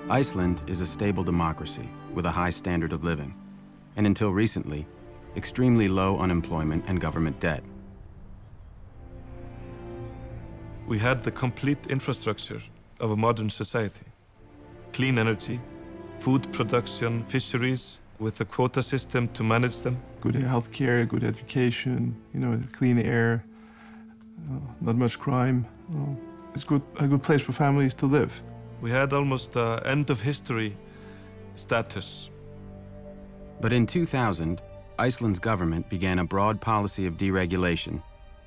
Iceland is a stable democracy with a high standard of living, and until recently, extremely low unemployment and government debt. We had the complete infrastructure of a modern society. Clean energy, food production, fisheries, with a quota system to manage them. Good healthcare, good education, clean air, not much crime. It's a good place for families to live. We had almost end of history status. But in 2000, Iceland's government began a broad policy of deregulation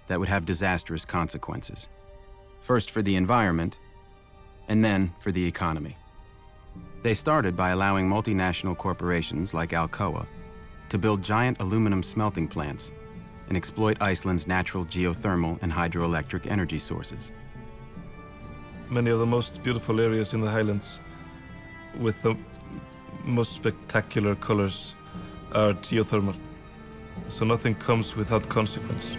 that would have disastrous consequences. First for the environment, and then for the economy. They started by allowing multinational corporations like Alcoa to build giant aluminum smelting plants and exploit Iceland's natural geothermal and hydroelectric energy sources. Many of the most beautiful areas in the highlands with the most spectacular colors are geothermal. So nothing comes without consequence.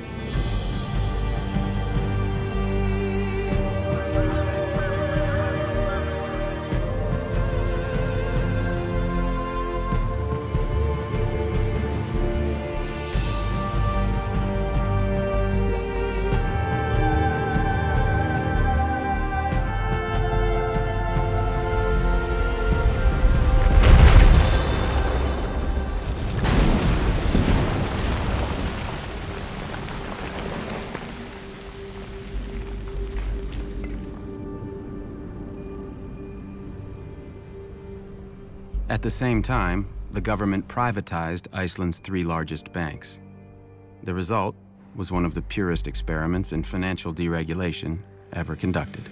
At the same time, the government privatized Iceland's 3 largest banks. The result was one of the purest experiments in financial deregulation ever conducted.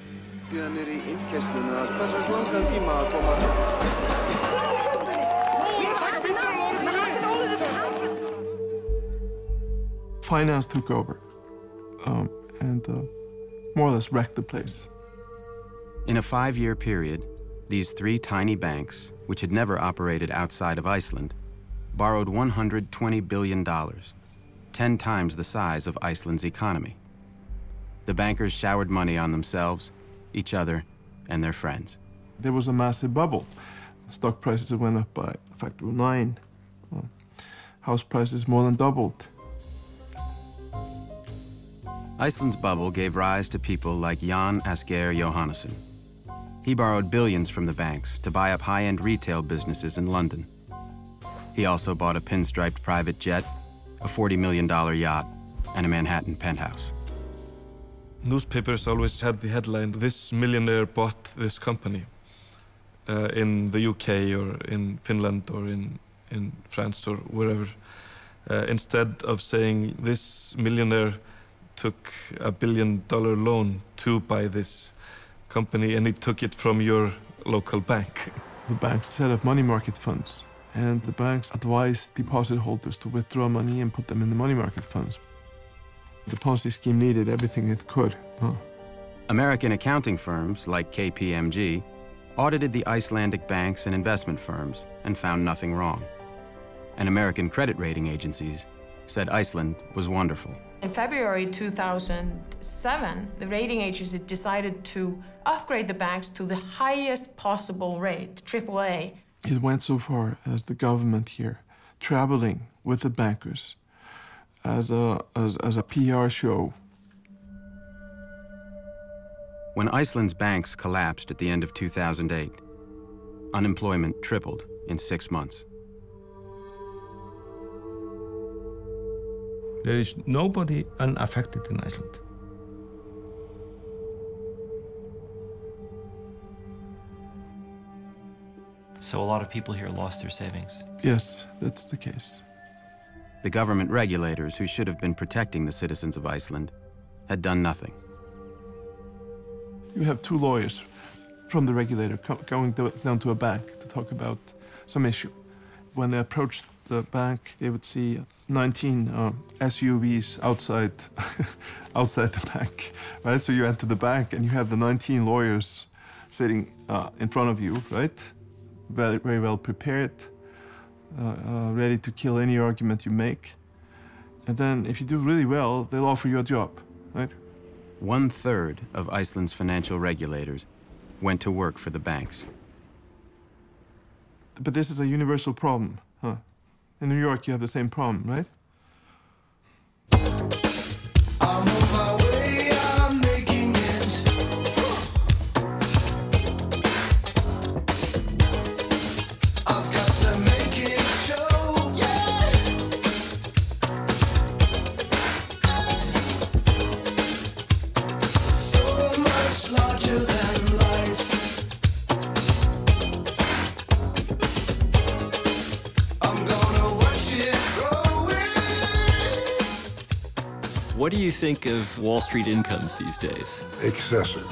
Finance took over and more or less wrecked the place. In a 5-year period, these 3 tiny banks, which had never operated outside of Iceland, borrowed $120 billion, 10 times the size of Iceland's economy. The bankers showered money on themselves, each other, and their friends. There was a massive bubble. Stock prices went up by a factor of 9. House prices more than doubled. Iceland's bubble gave rise to people like Jan Asgeir Jóhannesson. He borrowed billions from the banks to buy up high-end retail businesses in London. He also bought a pinstriped private jet, a $40 million yacht, and a Manhattan penthouse. Newspapers always had the headline, "This millionaire bought this company," in the UK or in Finland or in France or wherever. Instead of saying, "This millionaire took a $1 billion loan to buy this company and he took it from your local bank." The banks set up money market funds, and the banks advised deposit holders to withdraw money and put them in the money market funds. The Ponzi scheme needed everything it could. American accounting firms like KPMG audited the Icelandic banks and investment firms and found nothing wrong. And American credit rating agencies said Iceland was wonderful. In February 2007, the rating agency decided to upgrade the banks to the highest possible rate, AAA. It went so far as the government here traveling with the bankers as a PR show. When Iceland's banks collapsed at the end of 2008, unemployment tripled in 6 months. There is nobody unaffected in Iceland. So a lot of people here lost their savings? Yes, that's the case. The government regulators who should have been protecting the citizens of Iceland had done nothing. You have 2 lawyers from the regulator going down to a bank to talk about some issue. When they approached the bank, they would see 19 SUVs outside outside the bank, right? So you enter the bank and you have the 19 lawyers sitting in front of you, right? Very, very well prepared, ready to kill any argument you make. And then if you do really well, they'll offer you a job, right? 1/3 of Iceland's financial regulators went to work for the banks. But this is a universal problem, huh? In New York, you have the same problem, right? I'm on my way, I'm making it. I've got to make it show, yeah. So much larger than life. I'm gonna watch it growing. What do you think of Wall Street incomes these days? Excessive.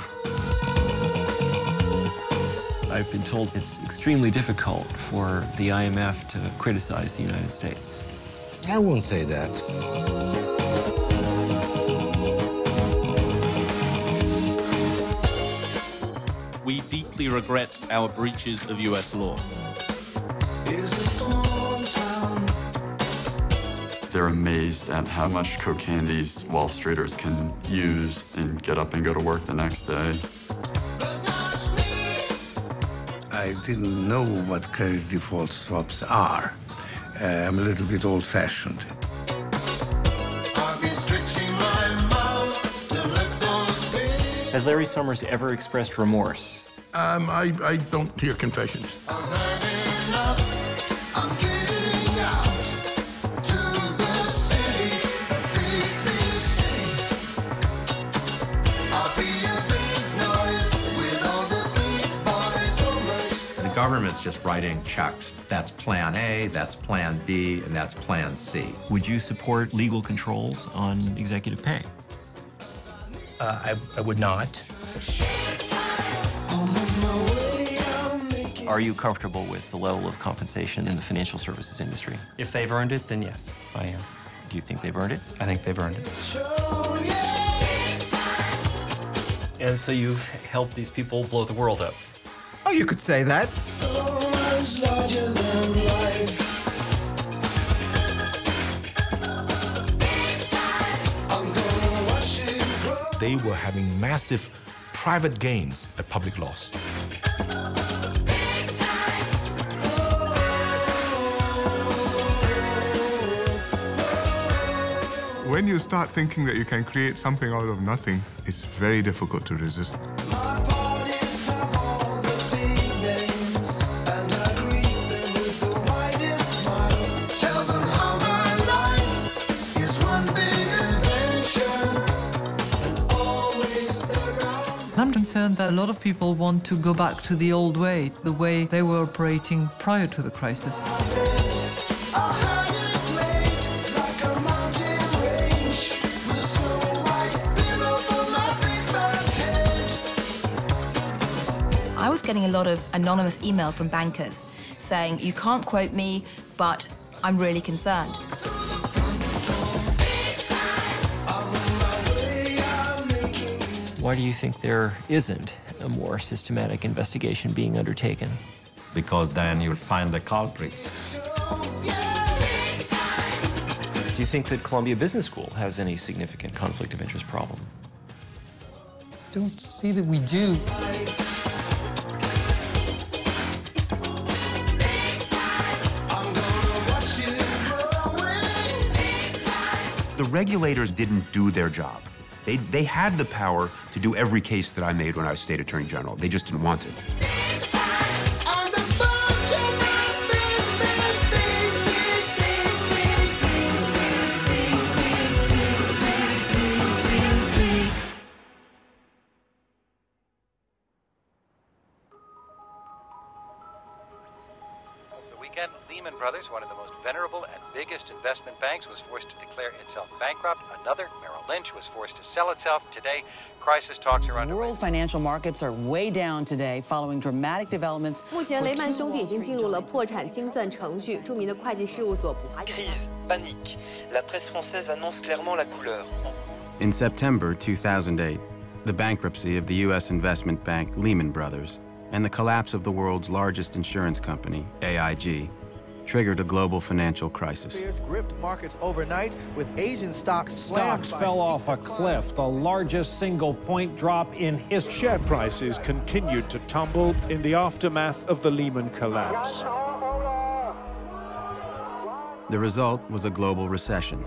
I've been told it's extremely difficult for the IMF to criticize the United States. I won't say that. We deeply regret our breaches of US law. Is a small town. They're amazed at how much cocaine these Wall Streeters can use and get up and go to work the next day. I didn't know what credit default swaps are. I'm a little bit old-fashioned. I've been stretching my mouth to let those be. Has Larry Summers ever expressed remorse? I don't hear confessions. I've had enough. I'm getting out to the city, a big, big city. I'll be a big noise with all the big boys so much. The government's just writing checks. That's Plan A, that's Plan B, and that's Plan C. Would you support legal controls on executive pay? I would not. I'm on my way, I'm making Are you comfortable with the level of compensation in the financial services industry? If they've earned it, then yes, I am. Do you think they've earned it? I think they've earned it. show, yeah. And so you've helped these people blow the world up. Oh, you could say that. So much larger than life. I'm gonna watch it grow. They were having massive private gains at public loss. When you start thinking that you can create something out of nothing, it's very difficult to resist. My parties have all the big names, and I greet them with the widest smile. Tell them how my life is one big adventure, and always around. I'm concerned that a lot of people want to go back to the old way, the way they were operating prior to the crisis. I had it made like a mountain range, with a snow white pillow for my big fat head. I was getting a lot of anonymous emails from bankers saying, you can't quote me, but I'm really concerned. Why do you think there isn't a more systematic investigation being undertaken? Because then you'll find the culprits. Do you think that Columbia Business School has any significant conflict of interest problem? Don't see that we do. The regulators didn't do their job. They had the power to do every case that I made when I was state attorney general. They just didn't want to. Lehman Brothers, one of the most venerable and biggest investment banks, was forced to declare itself bankrupt. Another, Merrill Lynch, was forced to sell itself. Today, crisis talks are underway. World financial markets are way down today following dramatic developments. 目前雷曼兄弟已经进入了破产清算程序，著名的会计事务所普华。Crise, panique. La presse française annonce clairement la couleur. In September 2008, the bankruptcy of the U.S. investment bank Lehman Brothers and the collapse of the world's largest insurance company, AIG, triggered a global financial crisis. Gripped markets overnight with Asian stocks Stocks fell off a cliff, the largest single point drop in history. Share prices continued to tumble in the aftermath of the Lehman collapse. The result was a global recession,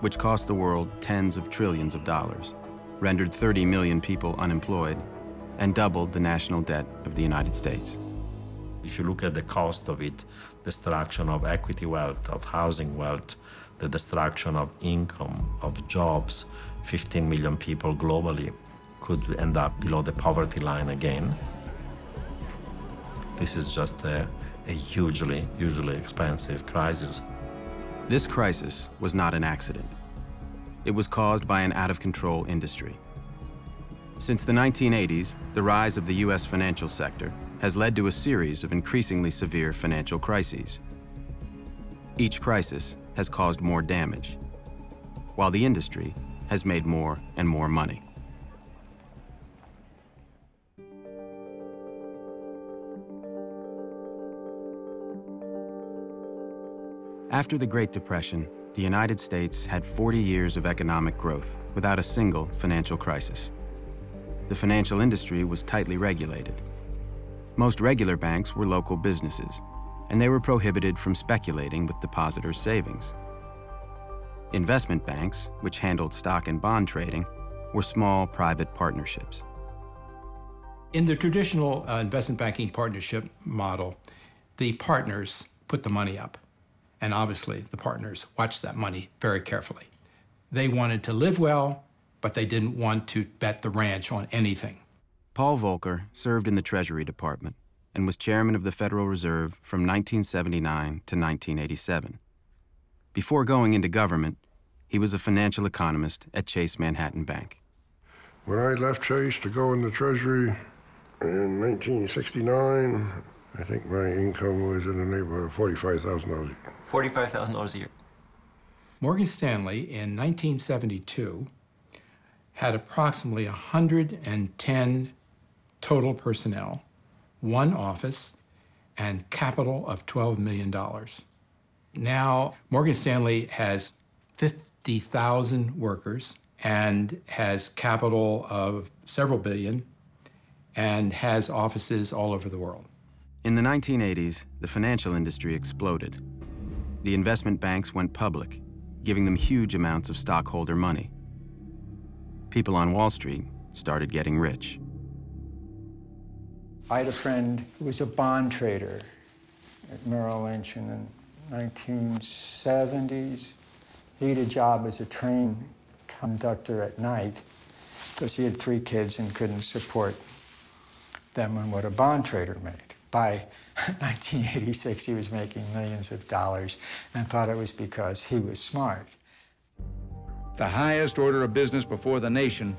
which cost the world tens of trillions of dollars, rendered 30 million people unemployed, and doubled the national debt of the United States. If you look at the cost of it, destruction of equity wealth, of housing wealth, the destruction of income, of jobs, 15 million people globally could end up below the poverty line again. This is just a hugely expensive crisis. This crisis was not an accident. It was caused by an out-of-control industry. Since the 1980s, the rise of the U.S. financial sector has led to a series of increasingly severe financial crises. Each crisis has caused more damage, while the industry has made more and more money. After the Great Depression, the United States had 40 years of economic growth without a single financial crisis. The financial industry was tightly regulated. Most regular banks were local businesses, and they were prohibited from speculating with depositors' savings. Investment banks, which handled stock and bond trading, were small private partnerships. In the traditional investment banking partnership model, the partners put the money up. And obviously, the partners watched that money very carefully. They wanted to live well, but they didn't want to bet the ranch on anything. Paul Volcker served in the Treasury Department and was chairman of the Federal Reserve from 1979 to 1987. Before going into government, he was a financial economist at Chase Manhattan Bank. When I left Chase to go in the Treasury in 1969, I think my income was in the neighborhood of $45,000. $45,000 a year. Morgan Stanley in 1972 had approximately 110 total personnel, one office, and capital of $12 million. Now, Morgan Stanley has 50,000 workers and has capital of several billion and has offices all over the world. In the 1980s, the financial industry exploded. The investment banks went public, giving them huge amounts of stockholder money. People on Wall Street started getting rich. I had a friend who was a bond trader at Merrill Lynch in the 1970s. He had a job as a train conductor at night because he had 3 kids and couldn't support them on what a bond trader made. By 1986, he was making millions of dollars and thought it was because he was smart. The highest order of business before the nation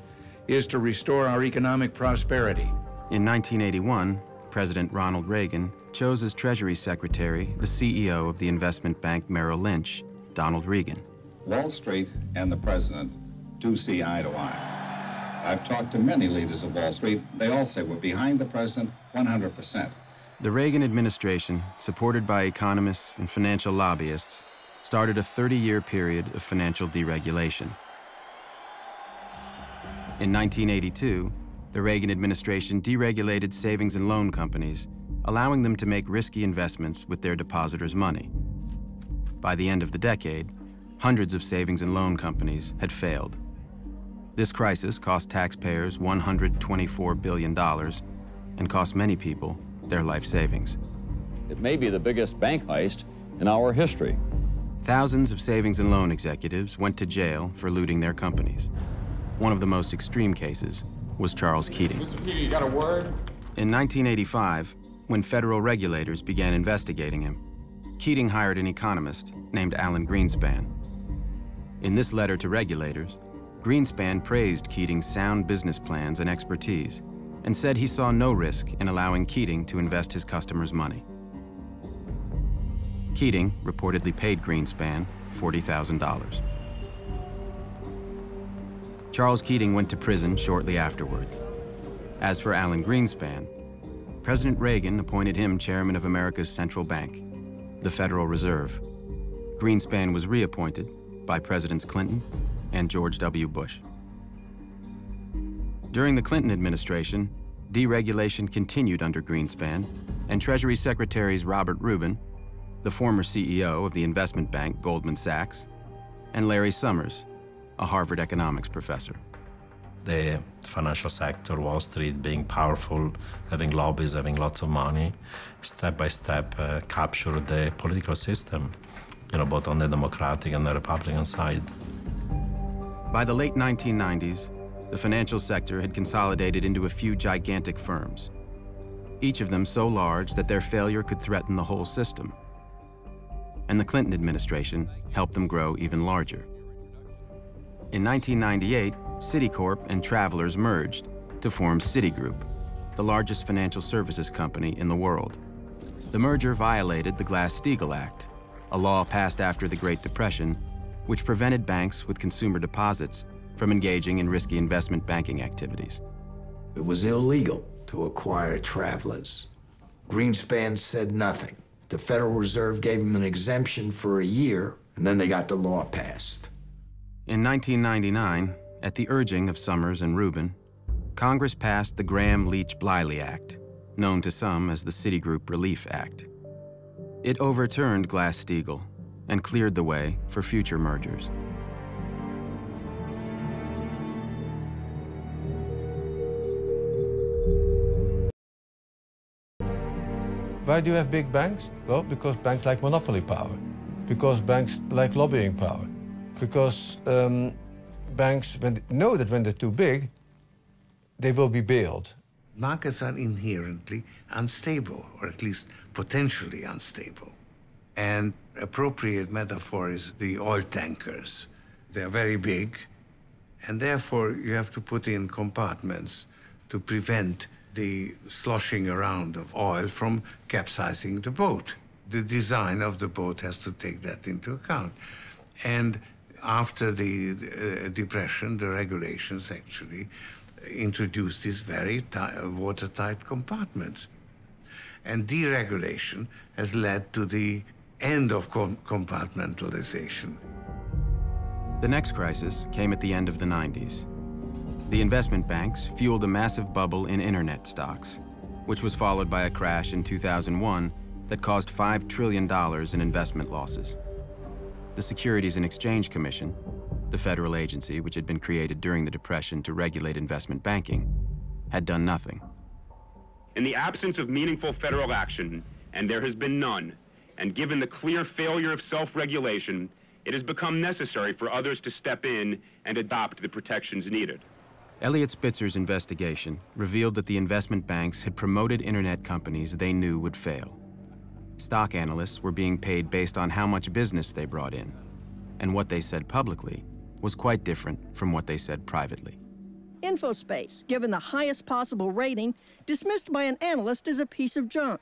is to restore our economic prosperity. In 1981, President Ronald Reagan chose as Treasury Secretary the CEO of the investment bank Merrill Lynch, Donald Regan. Wall Street and the president do see eye to eye. I've talked to many leaders of Wall Street. They all say we're behind the president 100%. The Reagan administration, supported by economists and financial lobbyists, started a 30-year period of financial deregulation. In 1982, the Reagan administration deregulated savings and loan companies, allowing them to make risky investments with their depositors' money. By the end of the decade, hundreds of savings and loan companies had failed. This crisis cost taxpayers $124 billion and cost many people their life savings. It may be the biggest bank heist in our history. Thousands of savings and loan executives went to jail for looting their companies. One of the most extreme cases was Charles Keating. Mr. Keating, you got a word? In 1985, when federal regulators began investigating him, Keating hired an economist named Alan Greenspan. In this letter to regulators, Greenspan praised Keating's sound business plans and expertise and said he saw no risk in allowing Keating to invest his customers' money. Keating reportedly paid Greenspan $40,000. Charles Keating went to prison shortly afterwards. As for Alan Greenspan, President Reagan appointed him chairman of America's central bank, the Federal Reserve. Greenspan was reappointed by Presidents Clinton and George W. Bush. During the Clinton administration, deregulation continued under Greenspan, and Treasury Secretaries Robert Rubin, the former CEO of the investment bank Goldman Sachs, and Larry Summers, a Harvard economics professor. The financial sector, Wall Street, being powerful, having lobbies, having lots of money, step by step captured the political system, both on the Democratic and the Republican side. By the late 1990s, the financial sector had consolidated into a few gigantic firms, each of them so large that their failure could threaten the whole system. And the Clinton administration helped them grow even larger. In 1998, Citicorp and Travelers merged to form Citigroup, the largest financial services company in the world. The merger violated the Glass-Steagall Act, a law passed after the Great Depression, which prevented banks with consumer deposits from engaging in risky investment banking activities. It was illegal to acquire Travelers. Greenspan said nothing. The Federal Reserve gave them an exemption for a year, and then they got the law passed. In 1999, at the urging of Summers and Rubin, Congress passed the Graham-Leach-Bliley Act, known to some as the Citigroup Relief Act. It overturned Glass-Steagall and cleared the way for future mergers. Why do you have big banks? Well, because banks like monopoly power, because banks like lobbying power, because banks know that when they're too big, they will be bailed. Markets are inherently unstable, or at least potentially unstable. And appropriate metaphor is the oil tankers. They're very big, and therefore you have to put in compartments to prevent the sloshing around of oil from capsizing the boat. The design of the boat has to take that into account. And after the Depression, the regulations actually introduced these very watertight compartments. And deregulation has led to the end of compartmentalization. The next crisis came at the end of the 90s. The investment banks fueled a massive bubble in internet stocks, which was followed by a crash in 2001 that caused $5 trillion in investment losses. The Securities and Exchange Commission, the federal agency which had been created during the Depression to regulate investment banking, had done nothing. In the absence of meaningful federal action, and there has been none, and given the clear failure of self-regulation, it has become necessary for others to step in and adopt the protections needed. Eliot Spitzer's investigation revealed that the investment banks had promoted internet companies they knew would fail. Stock analysts were being paid based on how much business they brought in, and what they said publicly was quite different from what they said privately. Infospace, given the highest possible rating, dismissed by an analyst as a piece of junk.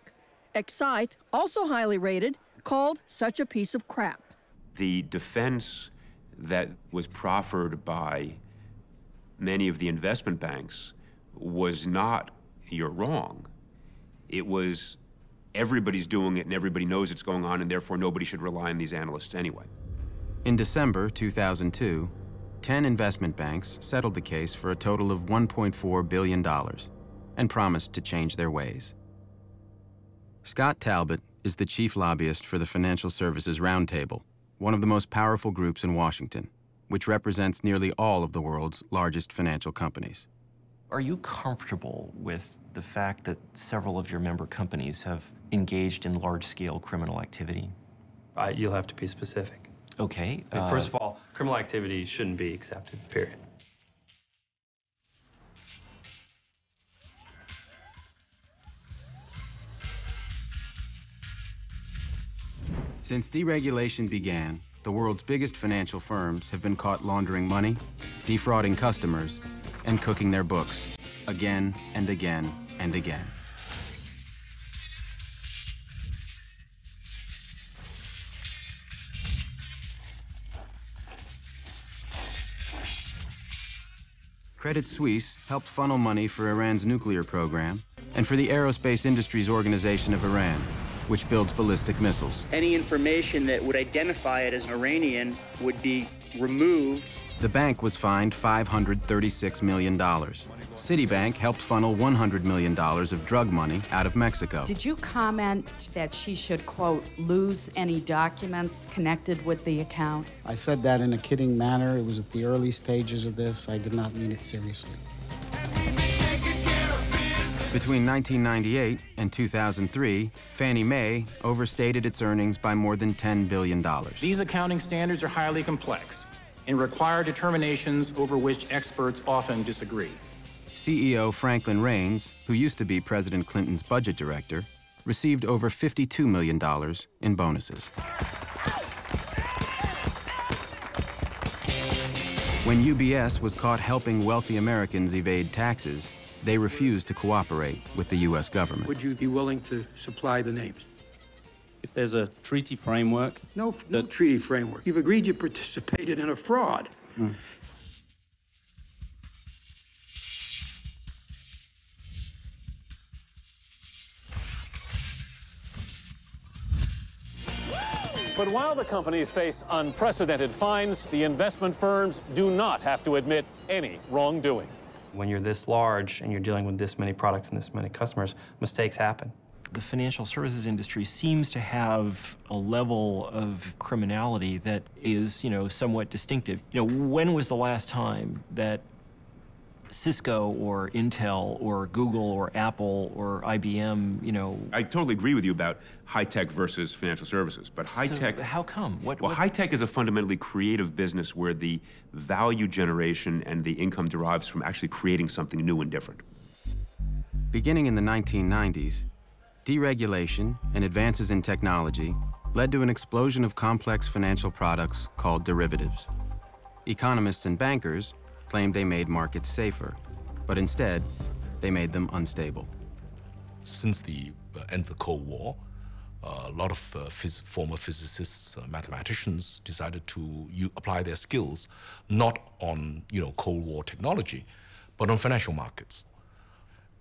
Excite, also highly rated, called such a piece of crap. The defense that was proffered by many of the investment banks was not, you're wrong. It was, everybody's doing it and everybody knows it's going on, and therefore nobody should rely on these analysts anyway. In December 2002, 10 investment banks settled the case for a total of $1.4 billion and promised to change their ways. Scott Talbot is the chief lobbyist for the Financial Services Roundtable, one of the most powerful groups in Washington, which represents nearly all of the world's largest financial companies. Are you comfortable with the fact that several of your member companies have engaged in large-scale criminal activity? You'll have to be specific. Okay. First of all, criminal activity shouldn't be accepted, period. Since deregulation began, the world's biggest financial firms have been caught laundering money, defrauding customers, and cooking their books again and again and again. Credit Suisse helped funnel money for Iran's nuclear program and for the Aerospace Industries Organization of Iran, which builds ballistic missiles. Any information that would identify it as Iranian would be removed The bank was fined $536 million. Citibank helped funnel $100 million of drug money out of Mexico. Did you comment that she should, quote, lose any documents connected with the account? I said that in a kidding manner. It was at the early stages of this. I did not mean it seriously. Between 1998 and 2003, Fannie Mae overstated its earnings by more than $10 billion. These accounting standards are highly complex and require determinations over which experts often disagree. CEO Franklin Raines, who used to be President Clinton's budget director, received over $52 million in bonuses. When UBS was caught helping wealthy Americans evade taxes, they refused to cooperate with the U.S. government. Would you be willing to supply the names? If there's a treaty framework... No treaty framework. You've agreed you participated in a fraud. But while the companies face unprecedented fines, the investment firms do not have to admit any wrongdoing. When you're this large and you're dealing with this many products and this many customers, mistakes happen. The financial services industry seems to have a level of criminality that is, somewhat distinctive. When was the last time that Cisco or Intel or Google or Apple or IBM, I totally agree with you about high-tech versus financial services, but high-tech... So how come? High-tech is a fundamentally creative business where the value generation and the income derives from actually creating something new and different. Beginning in the 1990s, deregulation and advances in technology led to an explosion of complex financial products called derivatives. Economists and bankers claimed they made markets safer, but instead, they made them unstable. Since the end of the Cold War, a lot of former physicists, mathematicians decided to apply their skills not on Cold War technology, but on financial markets.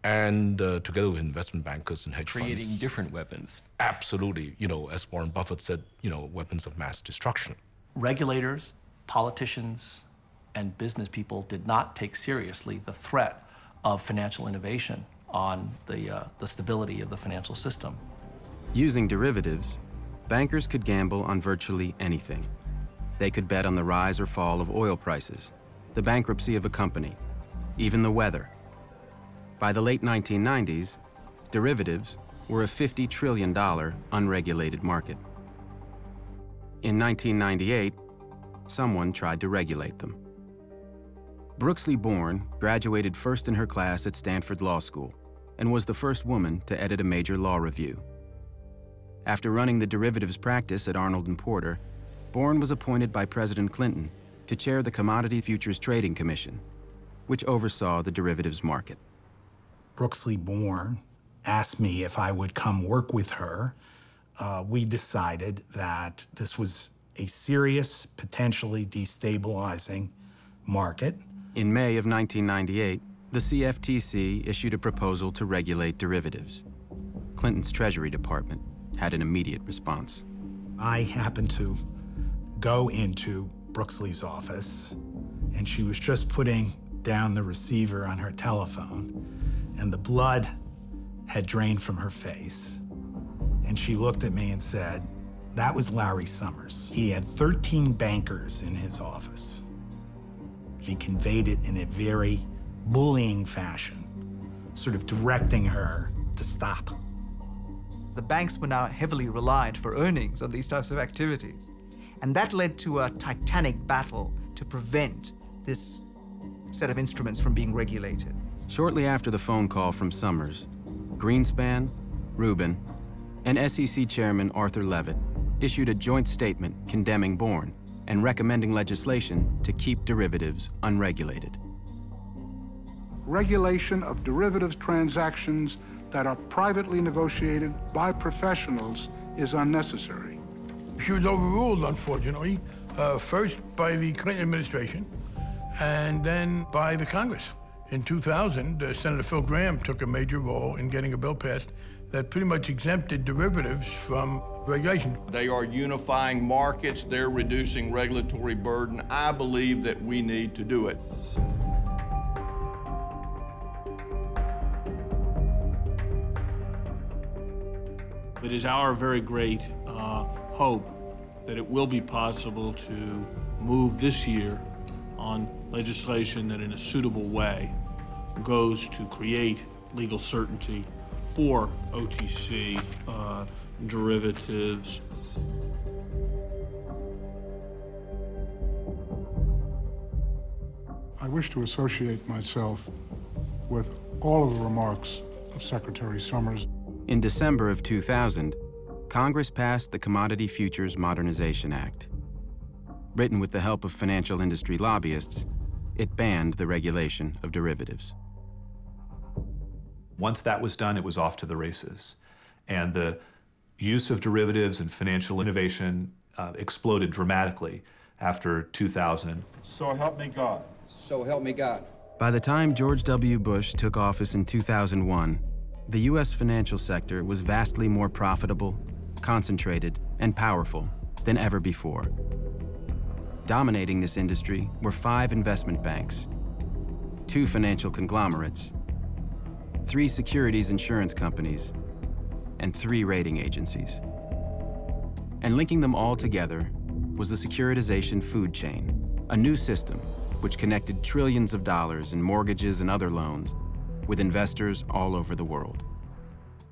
And together with investment bankers and hedge funds. Creating different weapons. Absolutely. As Warren Buffett said, weapons of mass destruction. Regulators, politicians, and business people did not take seriously the threat of financial innovation on the stability of the financial system. Using derivatives, bankers could gamble on virtually anything. They could bet on the rise or fall of oil prices, the bankruptcy of a company, even the weather. By the late 1990s, derivatives were a $50 trillion unregulated market. In 1998, someone tried to regulate them. Brooksley Born graduated first in her class at Stanford Law School and was the first woman to edit a major law review. After running the derivatives practice at Arnold & Porter, Born was appointed by President Clinton to chair the Commodity Futures Trading Commission, which oversaw the derivatives market. Brooksley Born asked me if I would come work with her. We decided that this was a serious, potentially destabilizing market. In May of 1998, the CFTC issued a proposal to regulate derivatives. Clinton's Treasury Department had an immediate response. I happened to go into Brooksley's office, and she was just putting down the receiver on her telephone, and the blood had drained from her face. And she looked at me and said, "That was Larry Summers. He had 13 bankers in his office." He conveyed it in a very bullying fashion, sort of directing her to stop. The banks were now heavily reliant for earnings on these types of activities. And that led to a titanic battle to prevent this set of instruments from being regulated. Shortly after the phone call from Summers, Greenspan, Rubin, and SEC Chairman Arthur Levitt issued a joint statement condemning Born and recommending legislation to keep derivatives unregulated. Regulation of derivatives transactions that are privately negotiated by professionals is unnecessary. She was overruled, unfortunately, first by the Clinton administration and then by the Congress. In 2000, Senator Phil Gramm took a major role in getting a bill passed that pretty much exempted derivatives from regulation. They are unifying markets. They're reducing regulatory burden. I believe that we need to do it. It is our very great hope that it will be possible to move this year on legislation that in a suitable way goes to create legal certainty for OTC derivatives. I wish to associate myself with all of the remarks of Secretary Summers. In December of 2000, Congress passed the Commodity Futures Modernization Act. Written with the help of financial industry lobbyists, it banned the regulation of derivatives. Once that was done, it was off to the races. And the use of derivatives and financial innovation exploded dramatically after 2000. So help me God. So help me God. By the time George W. Bush took office in 2001, the U.S. financial sector was vastly more profitable, concentrated, and powerful than ever before. Dominating this industry were 5 investment banks, 2 financial conglomerates, 3 securities insurance companies, and 3 rating agencies. And linking them all together was the securitization food chain, a new system which connected trillions of dollars in mortgages and other loans with investors all over the world.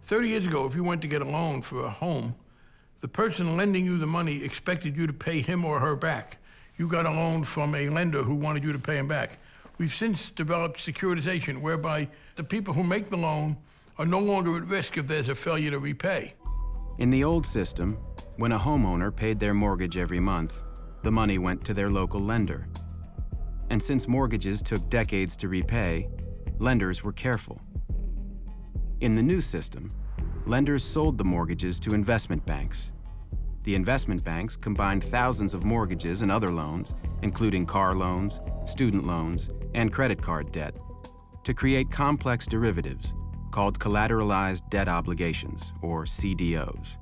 30 years ago, if you went to get a loan for a home, the person lending you the money expected you to pay him or her back. You got a loan from a lender who wanted you to pay him back. We've since developed securitization, whereby the people who make the loan are no longer at risk if there's a failure to repay. In the old system, when a homeowner paid their mortgage every month, the money went to their local lender. And since mortgages took decades to repay, lenders were careful. In the new system, lenders sold the mortgages to investment banks. The investment banks combined thousands of mortgages and other loans, including car loans, student loans, and credit card debt, to create complex derivatives called collateralized debt obligations, or CDOs.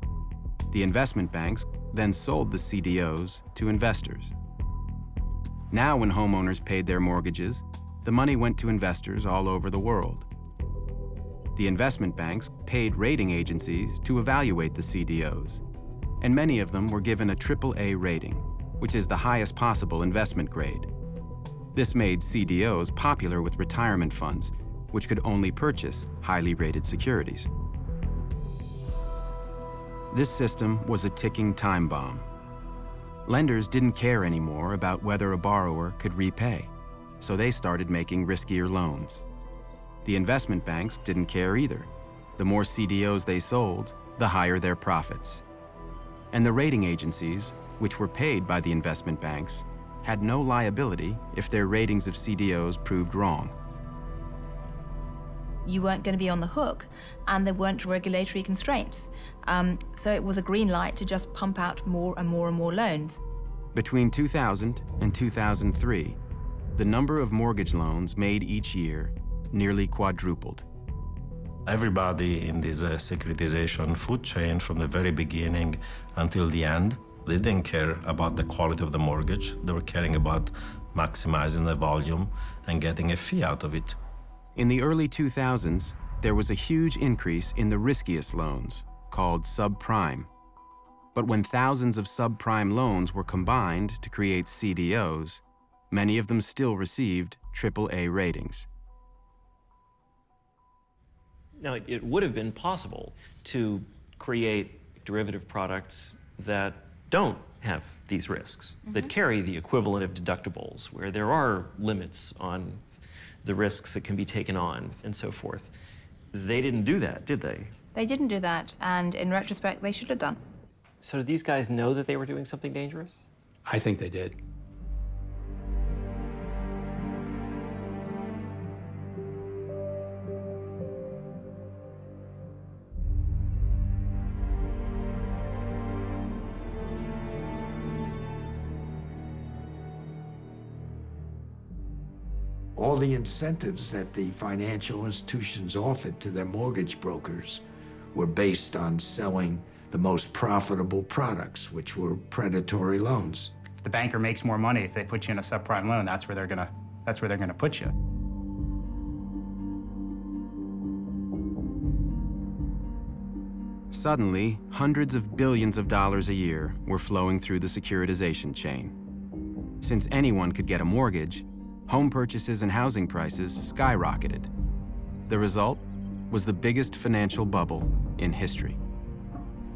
The investment banks then sold the CDOs to investors. Now, when homeowners paid their mortgages, the money went to investors all over the world. The investment banks paid rating agencies to evaluate the CDOs, and many of them were given a AAA rating, which is the highest possible investment grade. This made CDOs popular with retirement funds, which could only purchase highly rated securities. This system was a ticking time bomb. Lenders didn't care anymore about whether a borrower could repay, so they started making riskier loans. The investment banks didn't care either. The more CDOs they sold, the higher their profits. And the rating agencies, which were paid by the investment banks, had no liability if their ratings of CDOs proved wrong. You weren't going to be on the hook, and there weren't regulatory constraints. So it was a green light to just pump out more and more and more loans. Between 2000 and 2003, the number of mortgage loans made each year nearly quadrupled. Everybody in this securitization food chain from the very beginning until the end, they didn't care about the quality of the mortgage. They were caring about maximizing the volume and getting a fee out of it. In the early 2000s, there was a huge increase in the riskiest loans, called subprime. But when thousands of subprime loans were combined to create CDOs, many of them still received AAA ratings. Now, it would have been possible to create derivative products that don't have these risks, that carry the equivalent of deductibles, where there are limits on the risks that can be taken on and so forth. They didn't do that, did they? They didn't do that, and in retrospect, they should have done. So did these guys know that they were doing something dangerous? I think they did. All the incentives that the financial institutions offered to their mortgage brokers were based on selling the most profitable products, which were predatory loans. If the banker makes more money if they put you in a subprime loan, that's where they're gonna put you. Suddenly, hundreds of billions of dollars a year were flowing through the securitization chain. Since anyone could get a mortgage, home purchases and housing prices skyrocketed. The result was the biggest financial bubble in history.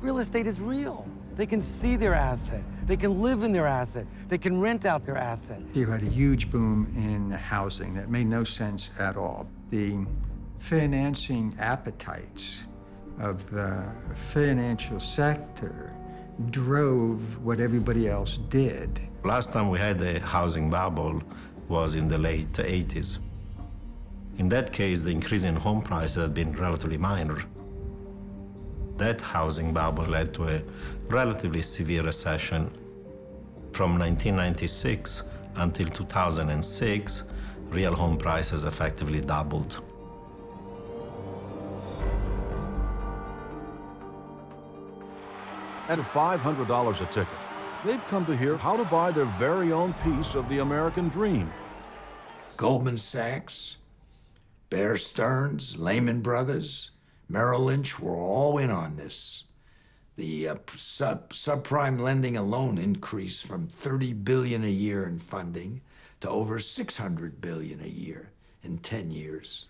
Real estate is real. They can see their asset. They can live in their asset. They can rent out their asset. You had a huge boom in housing that made no sense at all. The financing appetites of the financial sector drove what everybody else did. Last time we had a housing bubble was in the late 80s. In that case, the increase in home prices had been relatively minor. That housing bubble led to a relatively severe recession. From 1996 until 2006, real home prices effectively doubled. At $500 a ticket, they've come to hear how to buy their very own piece of the American dream. Goldman Sachs, Bear Stearns, Lehman Brothers, Merrill Lynch were all in on this. The subprime lending alone increased from $30 billion a year in funding to over $600 billion a year in 10 years.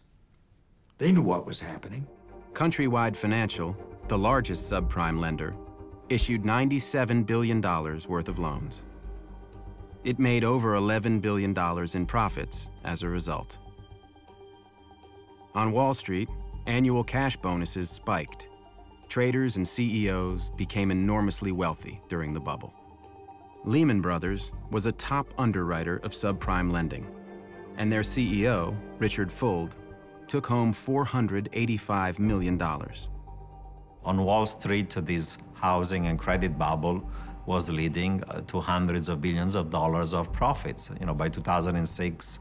They knew what was happening. Countrywide Financial, the largest subprime lender, issued $97 billion worth of loans. It made over $11 billion in profits as a result. On Wall Street, annual cash bonuses spiked. Traders and CEOs became enormously wealthy during the bubble. Lehman Brothers was a top underwriter of subprime lending, and their CEO, Richard Fuld, took home $485 million. On Wall Street, this housing and credit bubble was leading to hundreds of billions of dollars of profits. By 2006,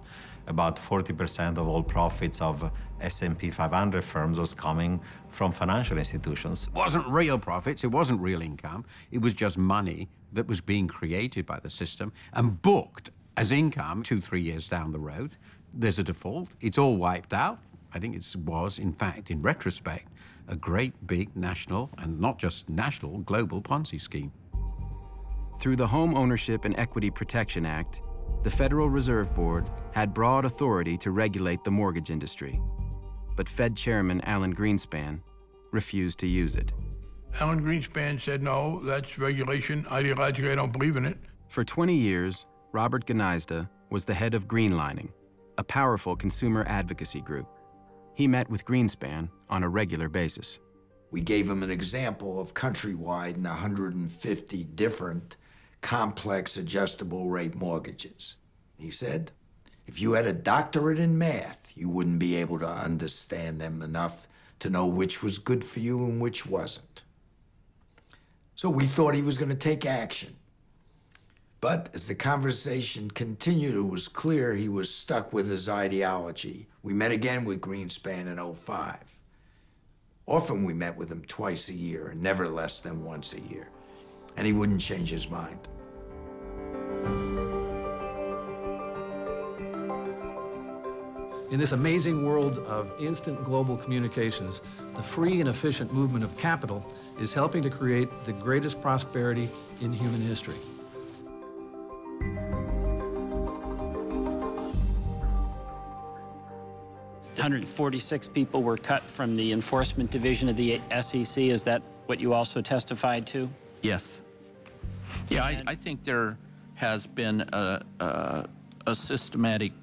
about 40% of all profits of S&P 500 firms was coming from financial institutions. It wasn't real profits, it wasn't real income, it was just money that was being created by the system and booked as income 2-3 years down the road. There's a default, it's all wiped out. I think it was, in fact, in retrospect, a great big national, and not just national, global Ponzi scheme. Through the Home Ownership and Equity Protection Act, the Federal Reserve Board had broad authority to regulate the mortgage industry, but Fed Chairman Alan Greenspan refused to use it. Alan Greenspan said, no, that's regulation. Ideologically, I don't believe in it. For 20 years, Robert Gnizda was the head of Greenlining, a powerful consumer advocacy group. He met with Greenspan on a regular basis. We gave him an example of Countrywide and 150 different complex adjustable rate mortgages. He said, if you had a doctorate in math, you wouldn't be able to understand them enough to know which was good for you and which wasn't. So we thought he was going to take action. But as the conversation continued, it was clear he was stuck with his ideology. We met again with Greenspan in 2005. Often we met with him twice a year, and never less than once a year. And he wouldn't change his mind. In this amazing world of instant global communications, the free and efficient movement of capital is helping to create the greatest prosperity in human history. $146 people were cut from the enforcement division of the SEC. Is that what you also testified to? Yes. Yeah, I think there has been a systematic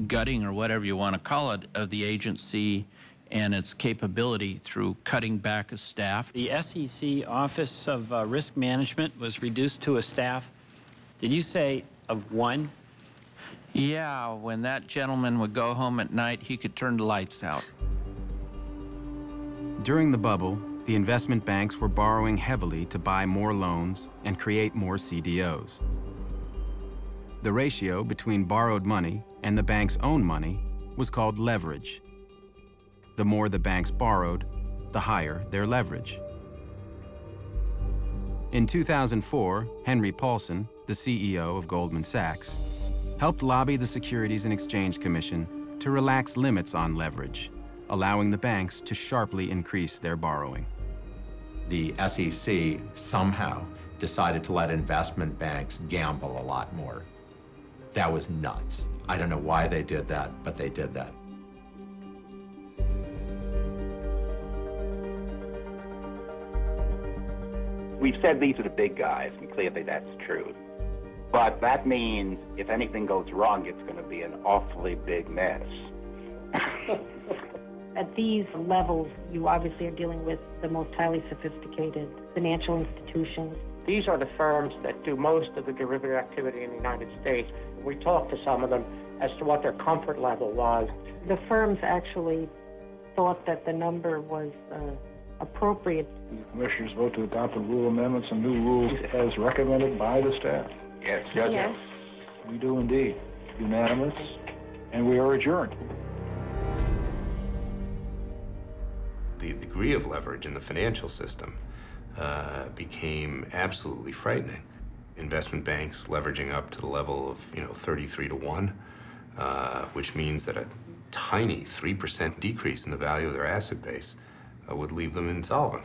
gutting, or whatever you want to call it, of the agency and its capability through cutting back of staff. The SEC Office of Risk Management was reduced to a staff, did you say, of one? Yeah, when that gentleman would go home at night, he could turn the lights out. During the bubble, the investment banks were borrowing heavily to buy more loans and create more CDOs. The ratio between borrowed money and the bank's own money was called leverage. The more the banks borrowed, the higher their leverage. In 2004, Henry Paulson, the CEO of Goldman Sachs, helped lobby the Securities and Exchange Commission to relax limits on leverage, allowing the banks to sharply increase their borrowing. The SEC somehow decided to let investment banks gamble a lot more. That was nuts. I don't know why they did that, but they did that. We've said these are the big guys, and clearly that's true. But that means if anything goes wrong, it's going to be an awfully big mess. At these levels, you obviously are dealing with the most highly sophisticated financial institutions. These are the firms that do most of the derivative activity in the United States. We talked to some of them as to what their comfort level was. The firms actually thought that the number was appropriate. The commissioners vote to adopt the rule amendments and new rules as recommended by the staff. Yes. Yes. We do indeed. Unanimous, and we are adjourned. The degree of leverage in the financial system became absolutely frightening. Investment banks leveraging up to the level of 33 to 1, which means that a tiny 3% decrease in the value of their asset base would leave them insolvent.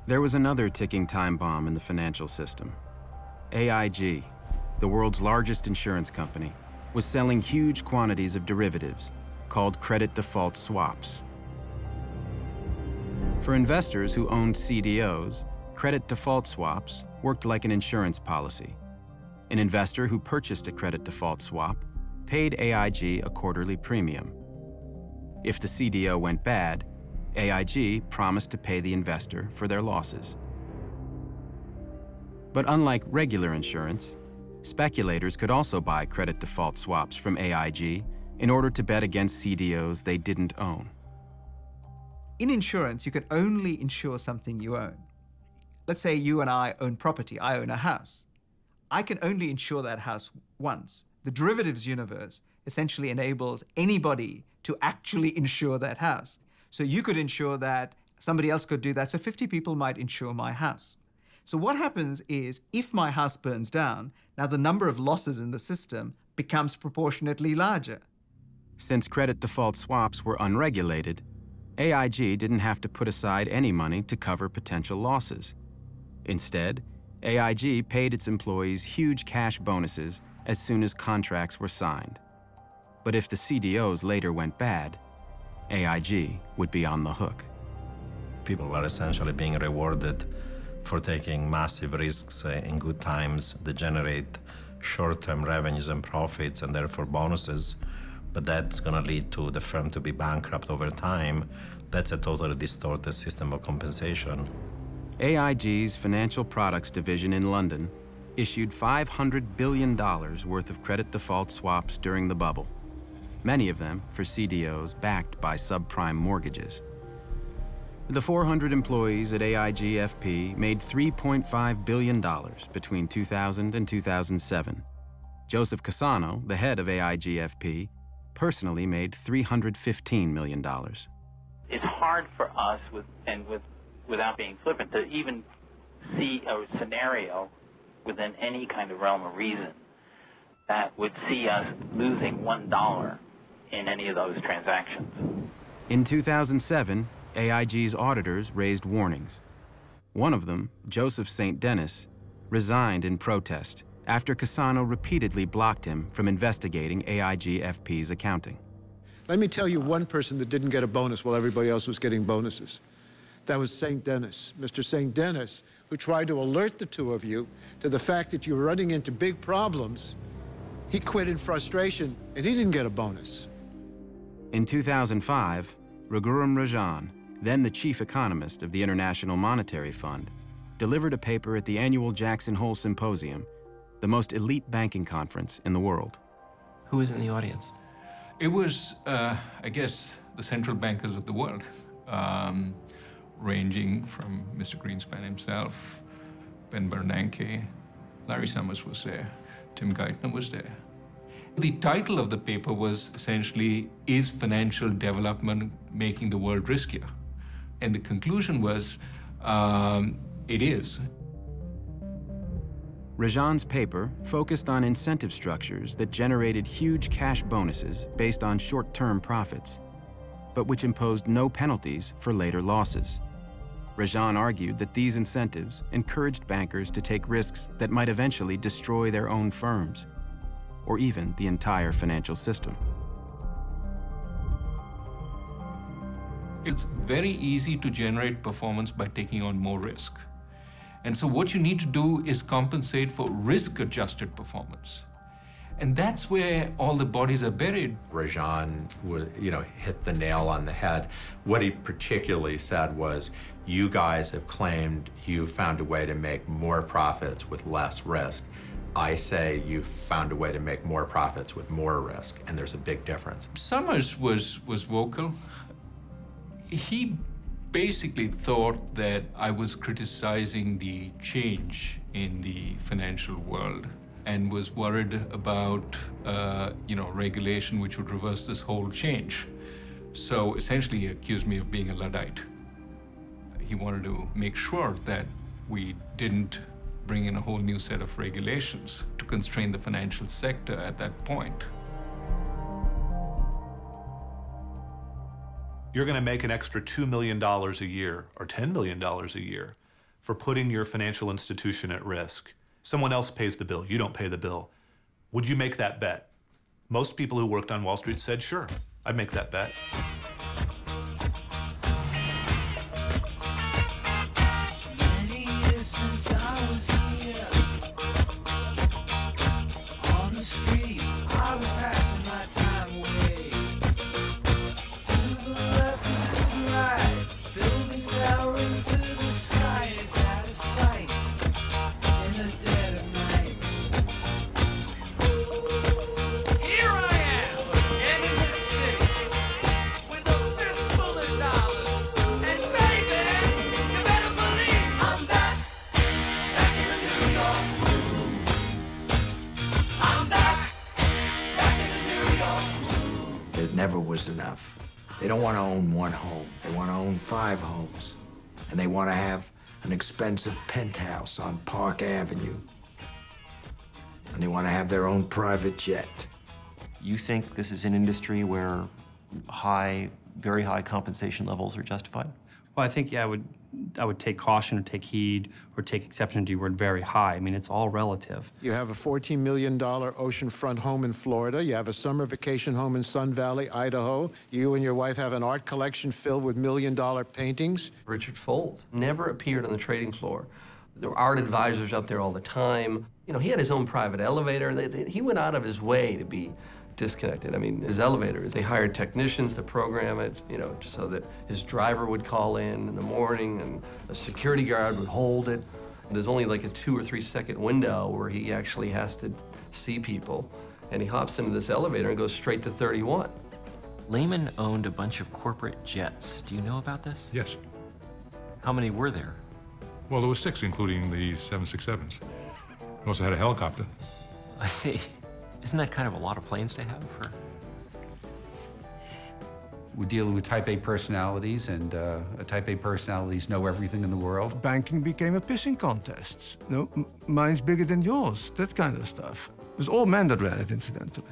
There was another ticking time bomb in the financial system. AIG, the world's largest insurance company, was selling huge quantities of derivatives called credit default swaps. For investors who owned CDOs, credit default swaps worked like an insurance policy. An investor who purchased a credit default swap paid AIG a quarterly premium. If the CDO went bad, AIG promised to pay the investor for their losses. But unlike regular insurance, speculators could also buy credit default swaps from AIG in order to bet against CDOs they didn't own. In insurance, you can only insure something you own. Let's say you and I own property. I own a house. I can only insure that house once. The derivatives universe essentially enables anybody to actually insure that house. So you could insure that, somebody else could do that, so 50 people might insure my house. So what happens is, if my house burns down, now the number of losses in the system becomes proportionately larger. Since credit default swaps were unregulated, AIG didn't have to put aside any money to cover potential losses. Instead, AIG paid its employees huge cash bonuses as soon as contracts were signed. But if the CDOs later went bad, AIG would be on the hook. People are essentially being rewarded for taking massive risks in good times that generate short-term revenues and profits and therefore bonuses, but that's going to lead to the firm to be bankrupt over time. That's a totally distorted system of compensation. AIG's financial products division in London issued $500 billion worth of credit default swaps during the bubble, many of them for CDOs backed by subprime mortgages. The 400 employees at AIG FP made $3.5 billion between 2000 and 2007. Joseph Cassano, the head of AIG FP, personally made $315 million. It's hard for us, without being flippant, to even see a scenario within any kind of realm of reason that would see us losing $1 in any of those transactions. In 2007, AIG's auditors raised warnings. One of them, Joseph St. Denis, resigned in protest after Cassano repeatedly blocked him from investigating AIG FP's accounting. Let me tell you one person that didn't get a bonus while everybody else was getting bonuses. That was St. Denis, Mr. St. Denis, who tried to alert the two of you to the fact that you were running into big problems. He quit in frustration, and he didn't get a bonus. In 2005, Raghuram Rajan, then the chief economist of the International Monetary Fund, delivered a paper at the annual Jackson Hole Symposium, the most elite banking conference in the world. Who was in the audience? It was, I guess, the central bankers of the world, ranging from Mr. Greenspan himself, Ben Bernanke, Larry Summers was there, Tim Geithner was there. The title of the paper was essentially, "Is financial development making the world riskier?" And the conclusion was, It is. Rajan's paper focused on incentive structures that generated huge cash bonuses based on short-term profits, but which imposed no penalties for later losses. Rajan argued that these incentives encouraged bankers to take risks that might eventually destroy their own firms, or even the entire financial system. It's very easy to generate performance by taking on more risk. And so what you need to do is compensate for risk-adjusted performance. And that's where all the bodies are buried. Rajan hit the nail on the head. What he particularly said was, you guys have claimed you found a way to make more profits with less risk. I say you found a way to make more profits with more risk, and there's a big difference. Summers was vocal. He basically thought that I was criticizing the change in the financial world and was worried about, regulation which would reverse this whole change. So essentially he accused me of being a Luddite. He wanted to make sure that we didn't bring in a whole new set of regulations to constrain the financial sector at that point. You're going to make an extra $2 million a year or $10 million a year for putting your financial institution at risk. Someone else pays the bill. You don't pay the bill. Would you make that bet? Most people who worked on Wall Street said, sure, I'd make that bet. Many years since I was here. On the street, I was passing my time away. To the left was to the right. Buildings towering to the sky. It's out of sight in the dead of night. Here I am, in the city, with a fistful of dollars. And baby, you better believe I'm back in the New York groove. I'm back in the New York groove. It never was enough. They don't want to own one home. They want to own 5 homes. And they want to have an expensive penthouse on Park Avenue. And they want to have their own private jet. You think this is an industry where very high compensation levels are justified? Well, I think I would take caution or take heed or take exception to the word very high. I mean, it's all relative. You have a $14 million oceanfront home in Florida. You have a summer vacation home in Sun Valley, Idaho. You and your wife have an art collection filled with $1 million paintings. Richard Fuld never appeared on the trading floor. There were art advisors up there all the time. You know, he had his own private elevator. He went out of his way to be disconnected. I mean, his elevator, they hired technicians to program it, so that his driver would call in the morning and a security guard would hold it. There's only like a 2 or 3 second window where he actually has to see people. And he hops into this elevator and goes straight to 31. Lehman owned a bunch of corporate jets. Do you know about this? Yes. How many were there? Well, there were 6, including the 767s. He also had a helicopter. I see. Isn't that kind of a lot of planes to have for? We're dealing with type A personalities, and type A personalities know everything in the world. Banking became a pissing contest. Mine's bigger than yours, that kind of stuff. It was all men that ran it, incidentally.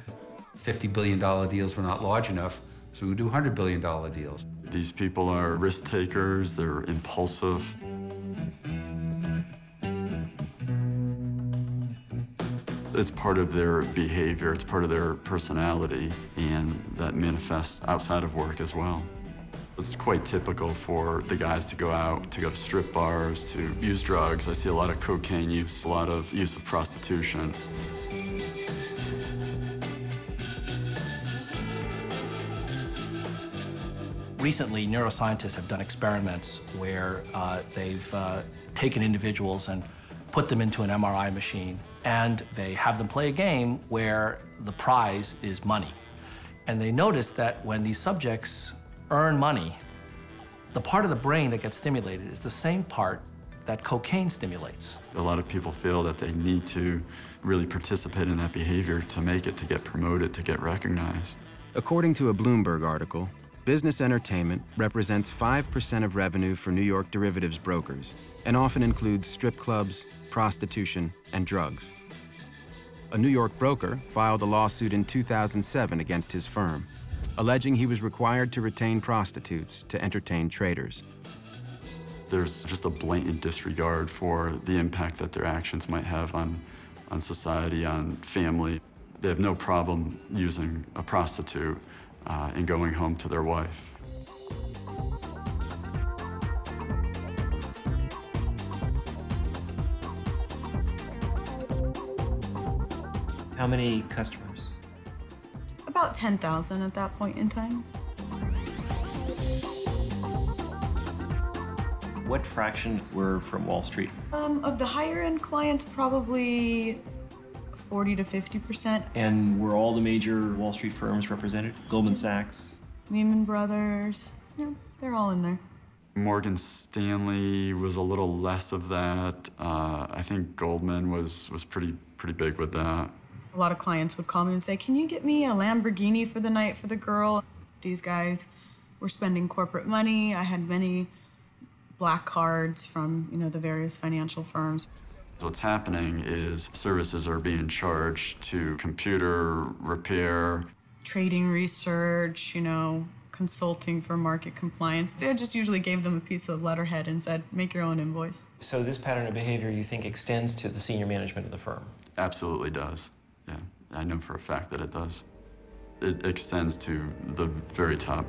$50 billion deals were not large enough, so we do $100 billion deals. These people are risk takers, they're impulsive. It's part of their behavior, it's part of their personality, and that manifests outside of work as well. It's quite typical for the guys to go out, to go to strip bars, to use drugs. I see a lot of cocaine use, a lot of use of prostitution. Recently, neuroscientists have done experiments where they've taken individuals and put them into an MRI machine, and they have them play a game where the prize is money. And they notice that when these subjects earn money, the part of the brain that gets stimulated is the same part that cocaine stimulates. A lot of people feel that they need to really participate in that behavior to make it, to get promoted, to get recognized. According to a Bloomberg article, Business entertainment represents 5% of revenue for New York derivatives brokers and often includes strip clubs, prostitution, and drugs. A New York broker filed a lawsuit in 2007 against his firm, alleging he was required to retain prostitutes to entertain traders. There's just a blatant disregard for the impact that their actions might have on society, on family. They have no problem using a prostitute and going home to their wife. How many customers? About 10,000 at that point in time. What fraction were from Wall Street? Of the higher end clients, probably 40 to 50%. And were all the major Wall Street firms represented? Goldman Sachs? Lehman Brothers, yeah, they're all in there. Morgan Stanley was a little less of that. I think Goldman was pretty big with that. A lot of clients would call me and say, can you get me a Lamborghini for the night for the girl? These guys were spending corporate money. I had many black cards from, the various financial firms. What's happening is services are being charged to computer repair. Trading research, consulting for market compliance. They just usually gave them a piece of letterhead and said, make your own invoice. So this pattern of behavior, you think, extends to the senior management of the firm? Absolutely does, yeah. I know for a fact that it does. It extends to the very top.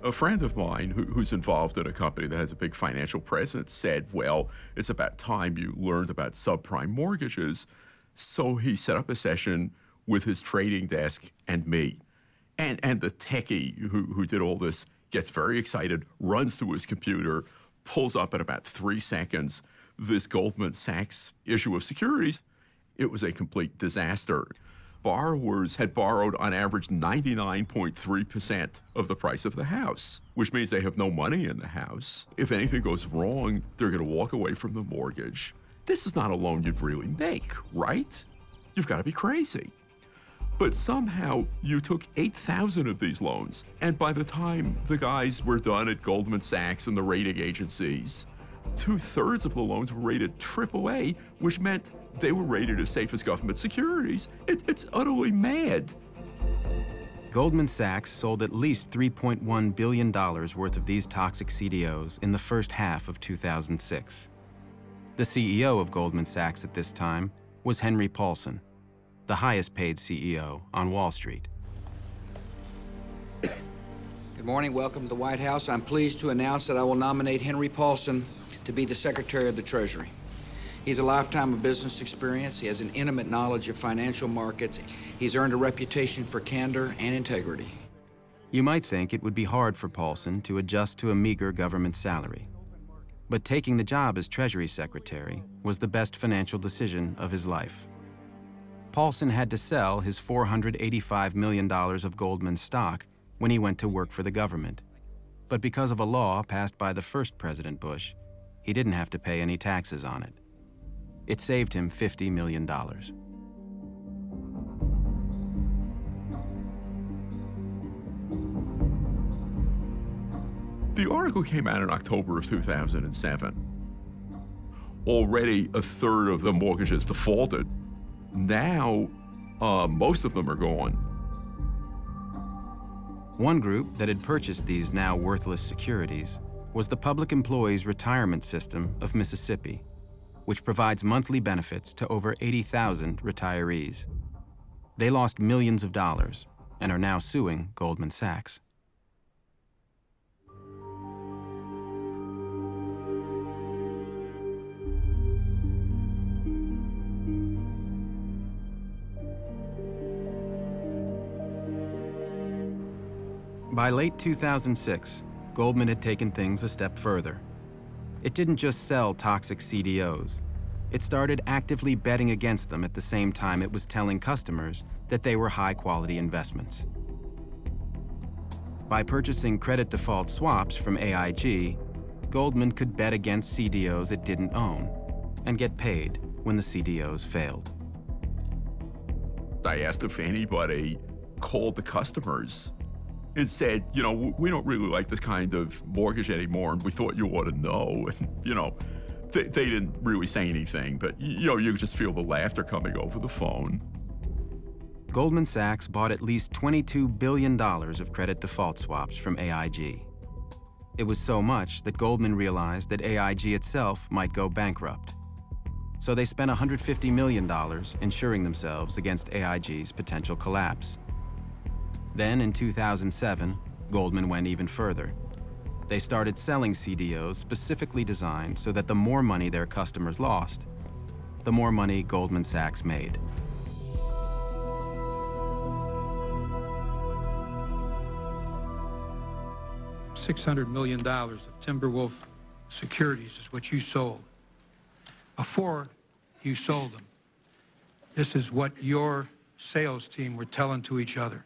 A friend of mine who's involved in a company that has a big financial presence said, well, it's about time you learned about subprime mortgages. So he set up a session with his trading desk and me. And the techie who did all this gets very excited, runs to his computer, pulls up in about 3 seconds this Goldman Sachs issue of securities. It was a complete disaster. Borrowers had borrowed on average 99.3% of the price of the house, which means they have no money in the house. If anything goes wrong, they're going to walk away from the mortgage. This is not a loan you'd really make, right? You've got to be crazy. But somehow you took 8,000 of these loans, and by the time the guys were done at Goldman Sachs and the rating agencies, 2/3 of the loans were rated AAA, which meant they were rated as safe as government securities. It's utterly mad. Goldman Sachs sold at least $3.1 billion worth of these toxic CDOs in the first half of 2006. The CEO of Goldman Sachs at this time was Henry Paulson, the highest paid CEO on Wall Street. Good morning, welcome to the White House. I'm pleased to announce that I will nominate Henry Paulson to be the Secretary of the Treasury. He's a lifetime of business experience. He has an intimate knowledge of financial markets. He's earned a reputation for candor and integrity. You might think it would be hard for Paulson to adjust to a meager government salary. But taking the job as Treasury Secretary was the best financial decision of his life. Paulson had to sell his $485 million of Goldman stock when he went to work for the government. But because of a law passed by the first President Bush, he didn't have to pay any taxes on it. It saved him $50 million. The article came out in October of 2007. Already 1/3 of the mortgages defaulted. Now, most of them are gone. One group that had purchased these now worthless securities was the Public Employees Retirement System of Mississippi, which provides monthly benefits to over 80,000 retirees. They lost millions of dollars and are now suing Goldman Sachs. By late 2006, Goldman had taken things a step further. It didn't just sell toxic CDOs. It started actively betting against them at the same time it was telling customers that they were high-quality investments. By purchasing credit default swaps from AIG, Goldman could bet against CDOs it didn't own and get paid when the CDOs failed. I asked if anybody called the customers and said, you know, we don't really like this kind of mortgage anymore, and we thought you ought to know. And, you know, they didn't really say anything, but, you know, you could just feel the laughter coming over the phone. Goldman Sachs bought at least $22 billion of credit default swaps from AIG. It was so much that Goldman realized that AIG itself might go bankrupt. So they spent $150 million insuring themselves against AIG's potential collapse. Then in 2007, Goldman went even further. They started selling CDOs specifically designed so that the more money their customers lost, the more money Goldman Sachs made. $600 million of Timberwolf securities is what you sold. Before you sold them, this is what your sales team were telling to each other.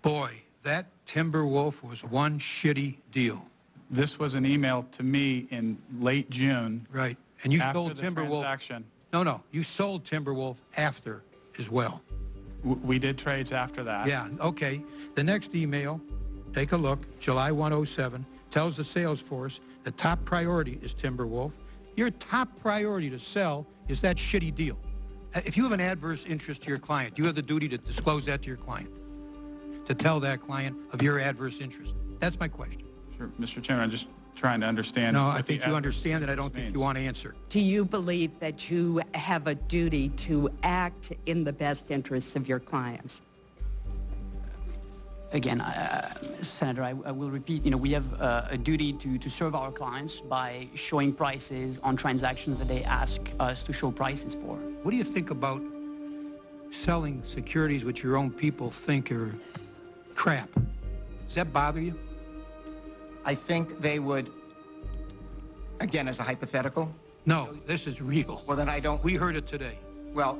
Boy, that Timberwolf was one shitty deal. This was an email to me in late June. Right. And you after sold the Timberwolf. transaction. No, you sold Timberwolf after as well. We did trades after that. Yeah, okay. The next email, take a look, July 107, tells the sales force the top priority is Timberwolf. Your top priority to sell is that shitty deal. If you have an adverse interest to your client, you have the duty to disclose that to your client, to tell that client of your adverse interest. That's my question. Sure, Mr. Chairman, I'm just trying to understand. No, I think you understand it. I don't think you want to answer. Do you believe that you have a duty to act in the best interests of your clients? Again, Senator, I will repeat, you know, we have a duty to serve our clients by showing prices on transactions that they ask us to show prices for. What do you think about selling securities which your own people think are crap? Does that bother you? I think they would, again, as a hypothetical. No, this is real. Well, then I don't. We heard it today. Well,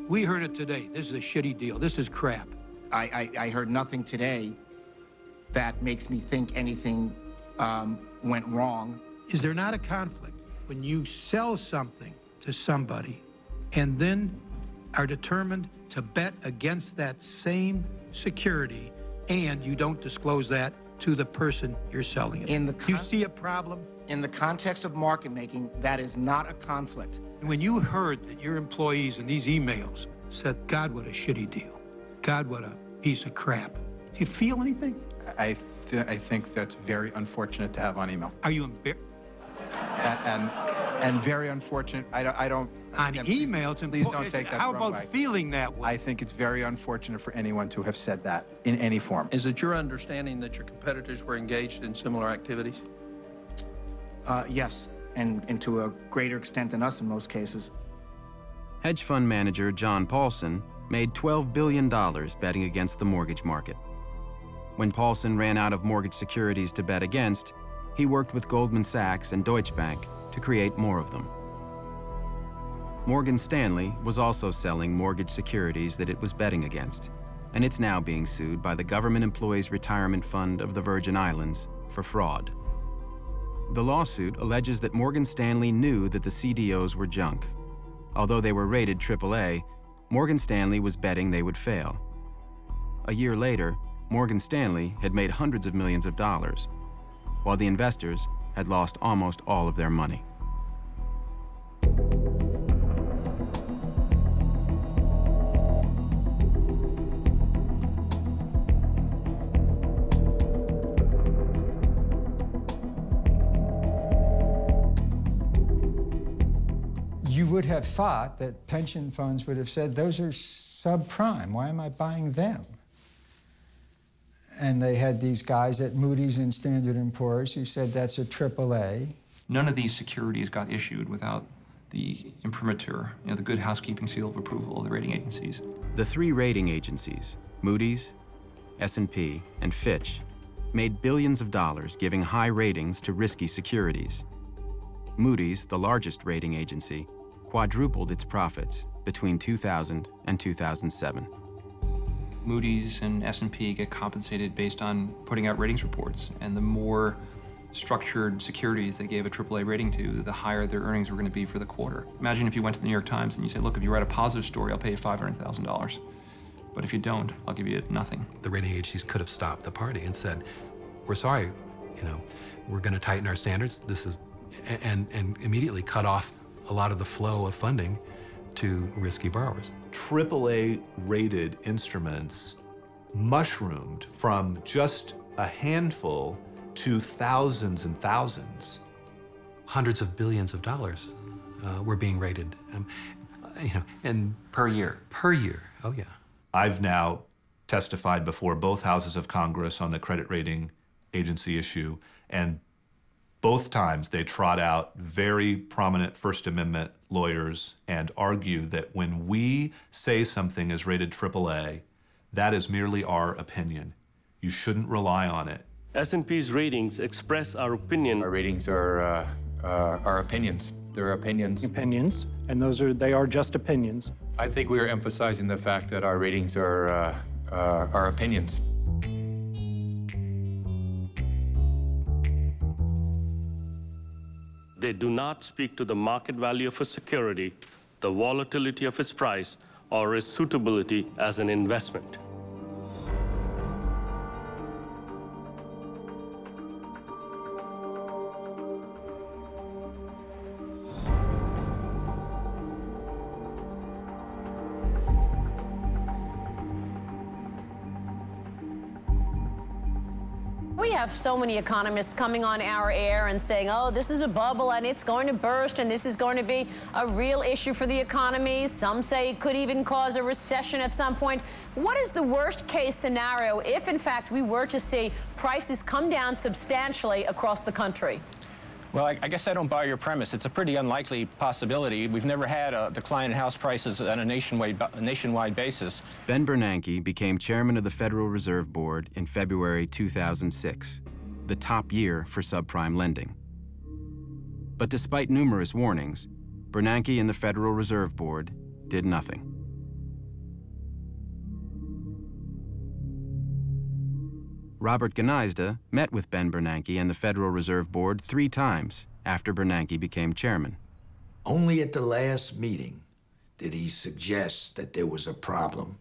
we heard it today. This is a shitty deal. This is crap. I heard nothing today that makes me think anything went wrong. Is there not a conflict when you sell something to somebody and then are determined to bet against that same security and you don't disclose that to the person you're selling it? You see a problem? In the context of market making, that is not a conflict. When you heard that your employees in these emails said, God, what a shitty deal. God, what a piece of crap. Do you feel anything? I think that's very unfortunate to have on email. Are you embarrassed? And very unfortunate. I don't. On email, please don't take that How the wrong about way. feeling that way? I think it's very unfortunate for anyone to have said that in any form. Is it your understanding that your competitors were engaged in similar activities? Yes, and to a greater extent than us in most cases. Hedge fund manager John Paulson made $12 billion betting against the mortgage market. When Paulson ran out of mortgage securities to bet against, he worked with Goldman Sachs and Deutsche Bank to create more of them. Morgan Stanley was also selling mortgage securities that it was betting against, and it's now being sued by the Government Employees Retirement Fund of the Virgin Islands for fraud. The lawsuit alleges that Morgan Stanley knew that the CDOs were junk. Although they were rated AAA, Morgan Stanley was betting they would fail. A year later, Morgan Stanley had made hundreds of millions of dollars, while the investors had lost almost all of their money. You would have thought that pension funds would have said, those are subprime. Why am I buying them? And they had these guys at Moody's and Standard & Poor's who said that's a AAA. None of these securities got issued without the imprimatur, the good housekeeping seal of approval of the rating agencies. The three rating agencies, Moody's, S&P, and Fitch, made billions of dollars giving high ratings to risky securities. Moody's, the largest rating agency, quadrupled its profits between 2000 and 2007. Moody's and S&P get compensated based on putting out ratings reports, and the more structured securities they gave a AAA rating to, the higher their earnings were going to be for the quarter. Imagine if you went to the New York Times and you say, look, if you write a positive story, I'll pay you $500,000. But if you don't, I'll give you nothing. The rating agencies could have stopped the party and said, we're sorry, we're going to tighten our standards. And immediately cut off a lot of the flow of funding to risky borrowers. AAA rated instruments mushroomed from just a handful to thousands and thousands. Hundreds of billions of dollars were being rated, and per year. Per year, oh yeah. I've now testified before both houses of Congress on the credit rating agency issue, and both times they trot out very prominent First Amendment lawyers and argue that when we say something is rated AAA, that is merely our opinion. You shouldn't rely on it. S&P's ratings express our opinion. Our ratings are our opinions. They're opinions. Opinions, and they are just opinions. I think we are emphasizing the fact that our ratings are our opinions. They do not speak to the market value of a security, the volatility of its price, or its suitability as an investment. We have so many economists coming on our air and saying, oh, this is a bubble and it's going to burst and this is going to be a real issue for the economy. Some say it could even cause a recession at some point. What is the worst case scenario if, in fact, we were to see prices come down substantially across the country? Well, I guess I don't buy your premise. It's a pretty unlikely possibility. We've never had a decline in house prices on a nationwide basis. Ben Bernanke became chairman of the Federal Reserve Board in February 2006, the top year for subprime lending. But despite numerous warnings, Bernanke and the Federal Reserve Board did nothing. Robert Gneizda met with Ben Bernanke and the Federal Reserve Board 3 times after Bernanke became chairman. Only at the last meeting did he suggest that there was a problem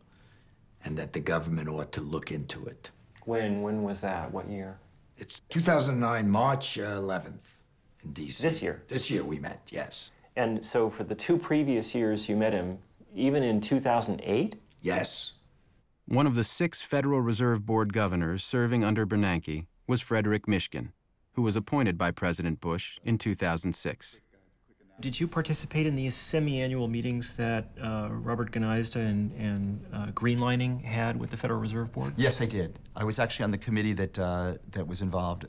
and that the government ought to look into it. When was that? What year? It's 2009, March 11th in D.C. This year? This year we met, yes. And so for the 2 previous years you met him, even in 2008? Yes. One of the 6 Federal Reserve Board governors serving under Bernanke was Frederick Mishkin, who was appointed by President Bush in 2006. Did you participate in these semi-annual meetings that Robert Gneizda and Greenlining had with the Federal Reserve Board? Yes, I did. I was actually on the committee that was involved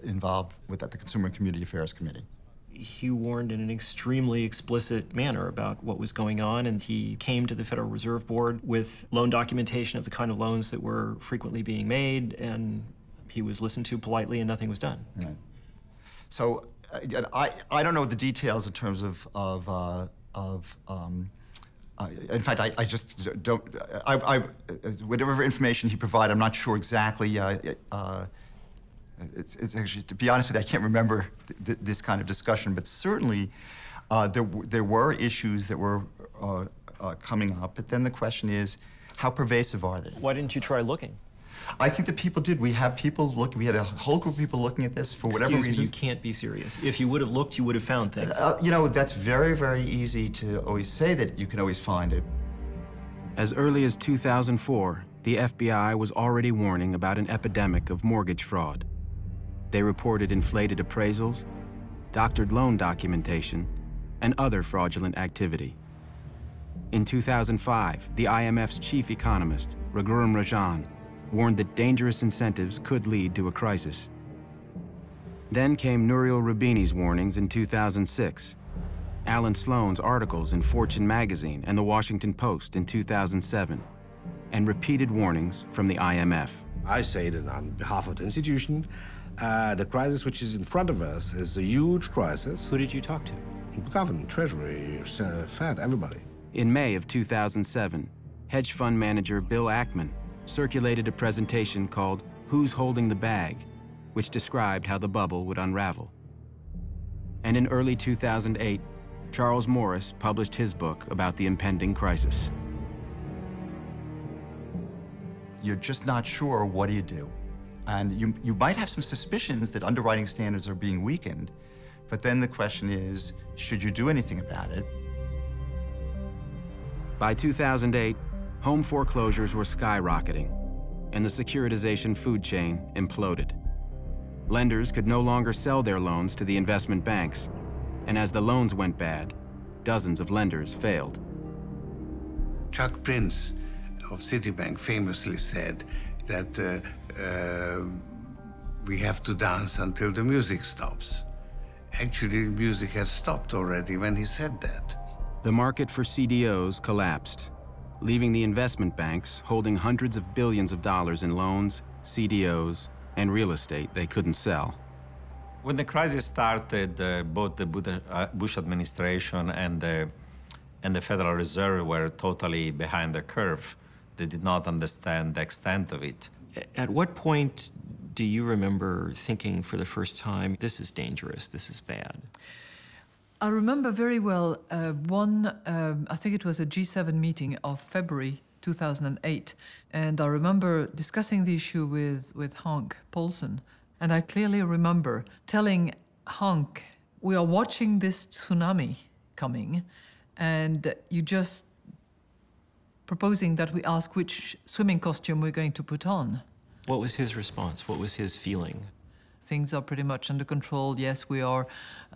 with that, the Consumer and Community Affairs Committee. He warned in an extremely explicit manner about what was going on, and he came to the Federal Reserve Board with loan documentation of the kind of loans that were frequently being made, and he was listened to politely and nothing was done. Right. So I don't know the details in terms of in fact, I just don't, whatever information he provided, I'm not sure exactly. It's actually, to be honest with you, I can't remember this kind of discussion, but certainly there were issues that were coming up. But then the question is, how pervasive are they? Why didn't you try looking? I think that people did. We have people looking. We had a whole group of people looking at this for whatever reason. You can't be serious. If you would have looked, you would have found things. That's very, very easy to always say that you can always find it. As early as 2004, the FBI was already warning about an epidemic of mortgage fraud. They reported inflated appraisals, doctored loan documentation, and other fraudulent activity. In 2005, the IMF's chief economist, Raghuram Rajan, warned that dangerous incentives could lead to a crisis. Then came Nouriel Roubini's warnings in 2006, Alan Sloan's articles in Fortune magazine and the Washington Post in 2007, and repeated warnings from the IMF. I say that on behalf of the institution, the crisis which is in front of us is a huge crisis. Who did you talk to? The government, Treasury, Fed, everybody. In May of 2007, hedge fund manager Bill Ackman circulated a presentation called Who's Holding the Bag, which described how the bubble would unravel. And in early 2008, Charles Morris published his book about the impending crisis. You're just not sure, what do you do? And you might have some suspicions that underwriting standards are being weakened, but then the question is, should you do anything about it? By 2008, home foreclosures were skyrocketing, and the securitization food chain imploded. Lenders could no longer sell their loans to the investment banks, and as the loans went bad, dozens of lenders failed. Chuck Prince of Citibank famously said that we have to dance until the music stops. Actually, the music had stopped already when he said that. The market for CDOs collapsed, leaving the investment banks holding hundreds of billions of dollars in loans, CDOs, and real estate they couldn't sell. When the crisis started, both the Bush administration and the Federal Reserve were totally behind the curve. They did not understand the extent of it. At what point do you remember thinking for the first time, this is dangerous, this is bad? I remember very well I think it was a G7 meeting of February 2008, and I remember discussing the issue with Hank Paulson, and I clearly remember telling Hank, we are watching this tsunami coming, and you just proposing that we ask which swimming costume we're going to put on. What was his response? What was his feeling? Things are pretty much under control. Yes, we are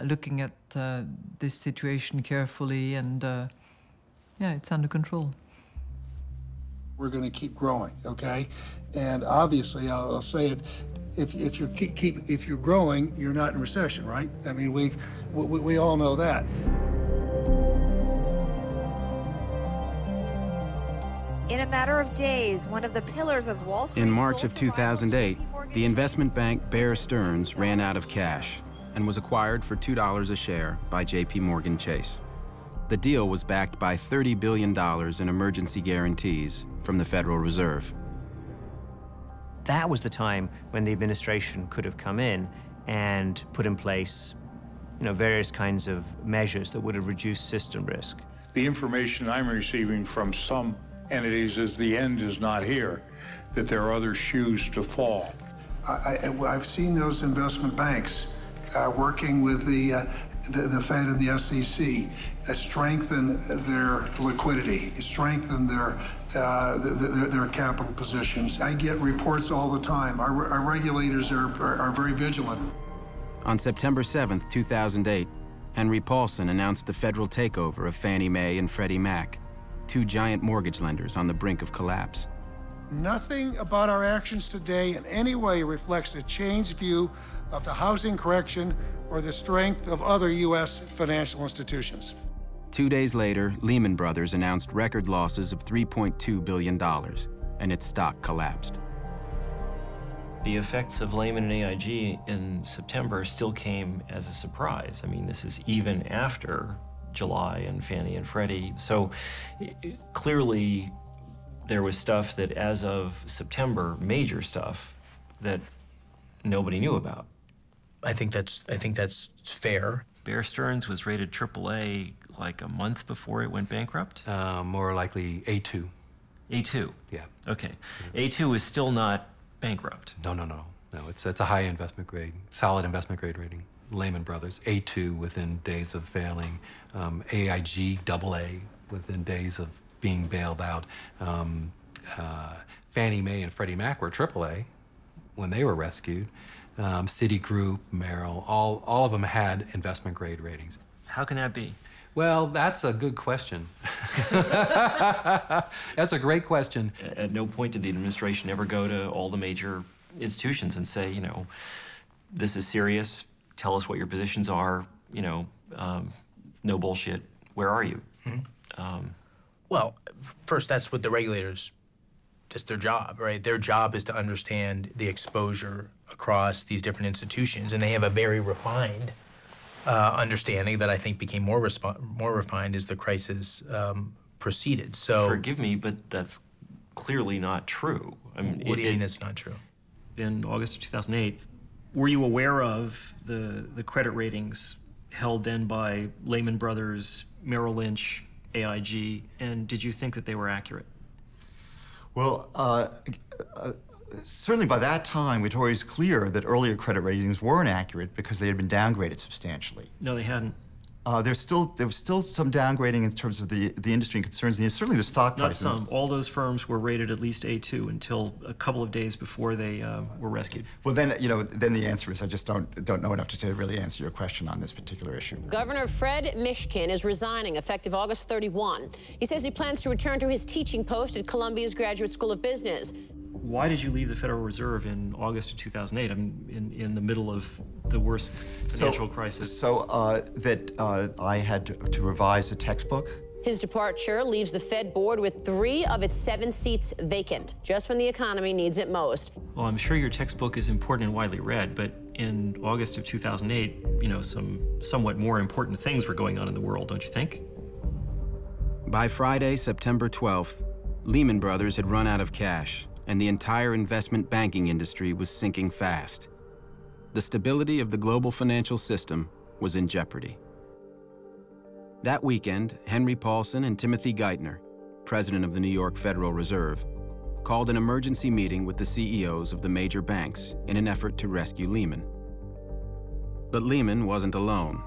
looking at this situation carefully, and yeah, it's under control. We're going to keep growing, okay? And obviously, I'll say it: if you're growing, you're not in recession, right? I mean, we all know that. In a matter of days, one of the pillars of Wall Street... In March of 2008, the investment bank Bear Stearns ran out of cash and was acquired for $2 a share by JP Morgan Chase. The deal was backed by $30 billion in emergency guarantees from the Federal Reserve. That was the time when the administration could have come in and put in place, various kinds of measures that would have reduced system risk. The information I'm receiving from some entities is the end is not here, that there are other shoes to fall. I've seen those investment banks working with the Fed and the SEC strengthen their liquidity, strengthen their capital positions. I get reports all the time. Our regulators are very vigilant. On September 7th, 2008, Henry Paulson announced the federal takeover of Fannie Mae and Freddie Mac, two giant mortgage lenders on the brink of collapse. Nothing about our actions today in any way reflects a changed view of the housing correction or the strength of other U.S. financial institutions. 2 days later, Lehman Brothers announced record losses of $3.2 billion, and its stock collapsed. The effects of Lehman and AIG in September still came as a surprise. I mean, this is even after July and Fannie and Freddie. So clearly there was stuff that as of September, major stuff that nobody knew about. I think that's fair. Bear Stearns was rated AAA like a month before it went bankrupt? More likely A2. A2? Yeah. Okay. A2 is still not bankrupt. No, it's a high investment grade, solid investment grade rating. Lehman Brothers, A2 within days of failing, AIG, AA within days of being bailed out. Fannie Mae and Freddie Mac were AAA when they were rescued. Citigroup, Merrill, all of them had investment grade ratings. How can that be? Well, that's a good question. That's a great question. At no point did the administration ever go to all the major institutions and say, this is serious. Tell us what your positions are, no bullshit. Where are you? Mm-hmm. Well, first, that's what the regulators, that's their job, right? Their job is to understand the exposure across these different institutions, and they have a very refined understanding that I think became more refined as the crisis proceeded. So, forgive me, but that's clearly not true. I mean, what do you mean it's not true? In August of 2008, Were you aware of the credit ratings held then by Lehman Brothers, Merrill Lynch, AIG, and did you think that they were accurate? Well, certainly by that time, it was always clear that earlier credit ratings weren't accurate because they had been downgraded substantially. No, they hadn't. There was still some downgrading in terms of the industry and concerns, and certainly the stock prices. Not some. All those firms were rated at least A2 until a couple of days before they were rescued. Well, then, then the answer is I just don't know enough to really answer your question on this particular issue. Governor Fred Mishkin is resigning effective August 31. He says he plans to return to his teaching post at Columbia's Graduate School of Business. Why did you leave the Federal Reserve in August of 2008, in the middle of the worst financial crisis? So I had to revise a textbook. His departure leaves the Fed board with 3 of its 7 seats vacant, just when the economy needs it most. Well, I'm sure your textbook is important and widely read, but in August of 2008, some somewhat more important things were going on in the world, don't you think? By Friday, September 12th, Lehman Brothers had run out of cash, and the entire investment banking industry was sinking fast. The stability of the global financial system was in jeopardy. That weekend, Henry Paulson and Timothy Geithner, president of the New York Federal Reserve, called an emergency meeting with the CEOs of the major banks in an effort to rescue Lehman. But Lehman wasn't alone.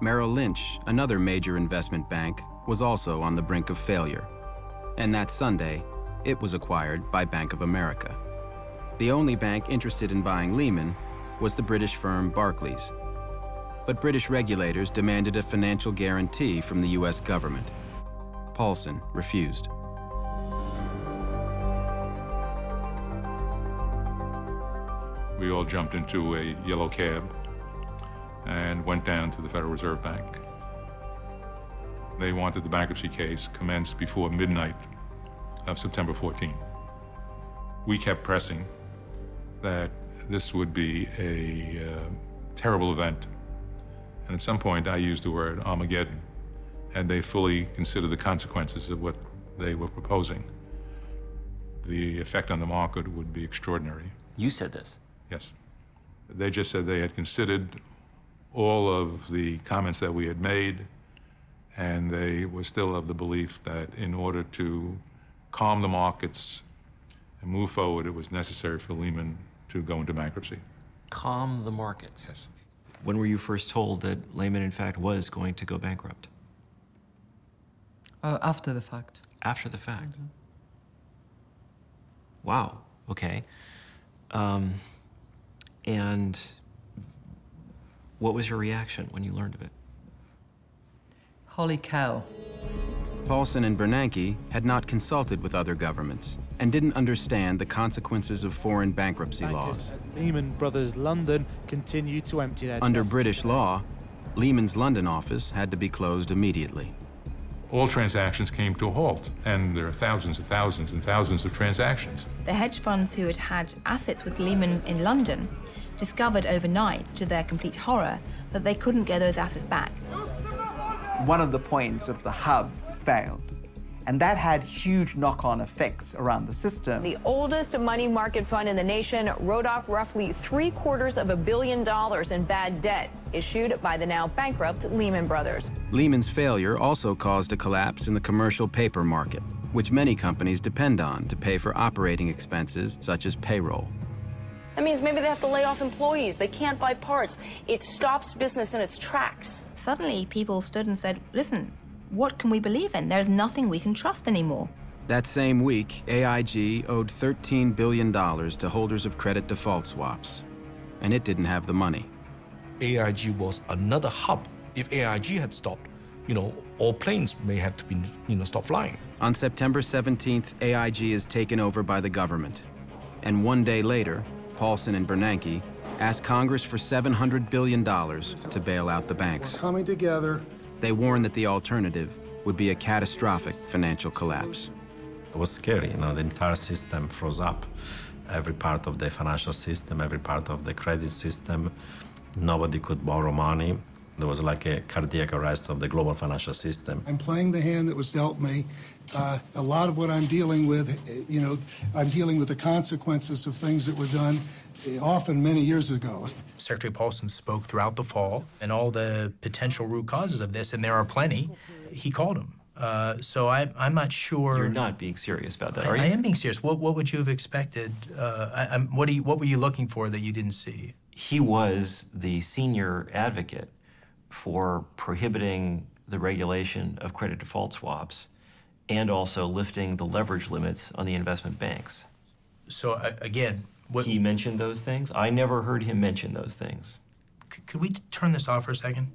Merrill Lynch, another major investment bank, was also on the brink of failure. And that Sunday, it was acquired by Bank of America. The only bank interested in buying Lehman was the British firm Barclays. But British regulators demanded a financial guarantee from the US government. Paulson refused. We all jumped into a yellow cab and went down to the Federal Reserve Bank. They wanted the bankruptcy case commenced before midnight of September 14. We kept pressing that this would be a terrible event. And at some point, I used the word Armageddon, and they fully considered the consequences of what they were proposing. The effect on the market would be extraordinary. You said this? Yes. They just said they had considered all of the comments that we had made, and they were still of the belief that in order to calm the markets and move forward, it was necessary for Lehman to go into bankruptcy. Calm the markets? Yes. When were you first told that Lehman, in fact, was going to go bankrupt? After the fact. After the fact? Mm-hmm. Wow, okay. And what was your reaction when you learned of it? Holy cow. Paulson and Bernanke had not consulted with other governments and didn't understand the consequences of foreign bankruptcy laws. Lehman Brothers London continued to empty their Under desks. British law, Lehman's London office had to be closed immediately. All transactions came to a halt, and there are thousands and thousands and thousands of transactions. The hedge funds who had had assets with Lehman in London discovered overnight, to their complete horror, that they couldn't get those assets back. One of the points of the hub failed, and that had huge knock-on effects around the system. The oldest money market fund in the nation wrote off roughly $750 million in bad debt issued by the now bankrupt Lehman Brothers. Lehman's failure also caused a collapse in the commercial paper market, which many companies depend on to pay for operating expenses such as payroll. That means maybe they have to lay off employees. They can't buy parts. It stops business in its tracks. Suddenly, people stood and said, listen, what can we believe in? There's nothing we can trust anymore. That same week, AIG owed $13 billion to holders of credit default swaps, and it didn't have the money. AIG was another hub. If AIG had stopped, all planes may have to be, stop flying. On September 17th, AIG is taken over by the government. And one day later, Paulson and Bernanke asked Congress for $700 billion to bail out the banks. We're coming together. They warned that the alternative would be a catastrophic financial collapse. It was scary, the entire system froze up. Every part of the financial system, every part of the credit system, nobody could borrow money. There was like a cardiac arrest of the global financial system. I'm playing the hand that was dealt me. A lot of what I'm dealing with, I'm dealing with the consequences of things that were done often many years ago. Secretary Paulson spoke throughout the fall and all the potential root causes of this, and there are plenty. He called him. So I'm not sure. You're not being serious about that, are you? I am being serious. What would you have expected? What were you looking for that you didn't see? He was the senior advocate for prohibiting the regulation of credit default swaps and also lifting the leverage limits on the investment banks. So again, he mentioned those things? I never heard him mention those things. Could we turn this off for a second?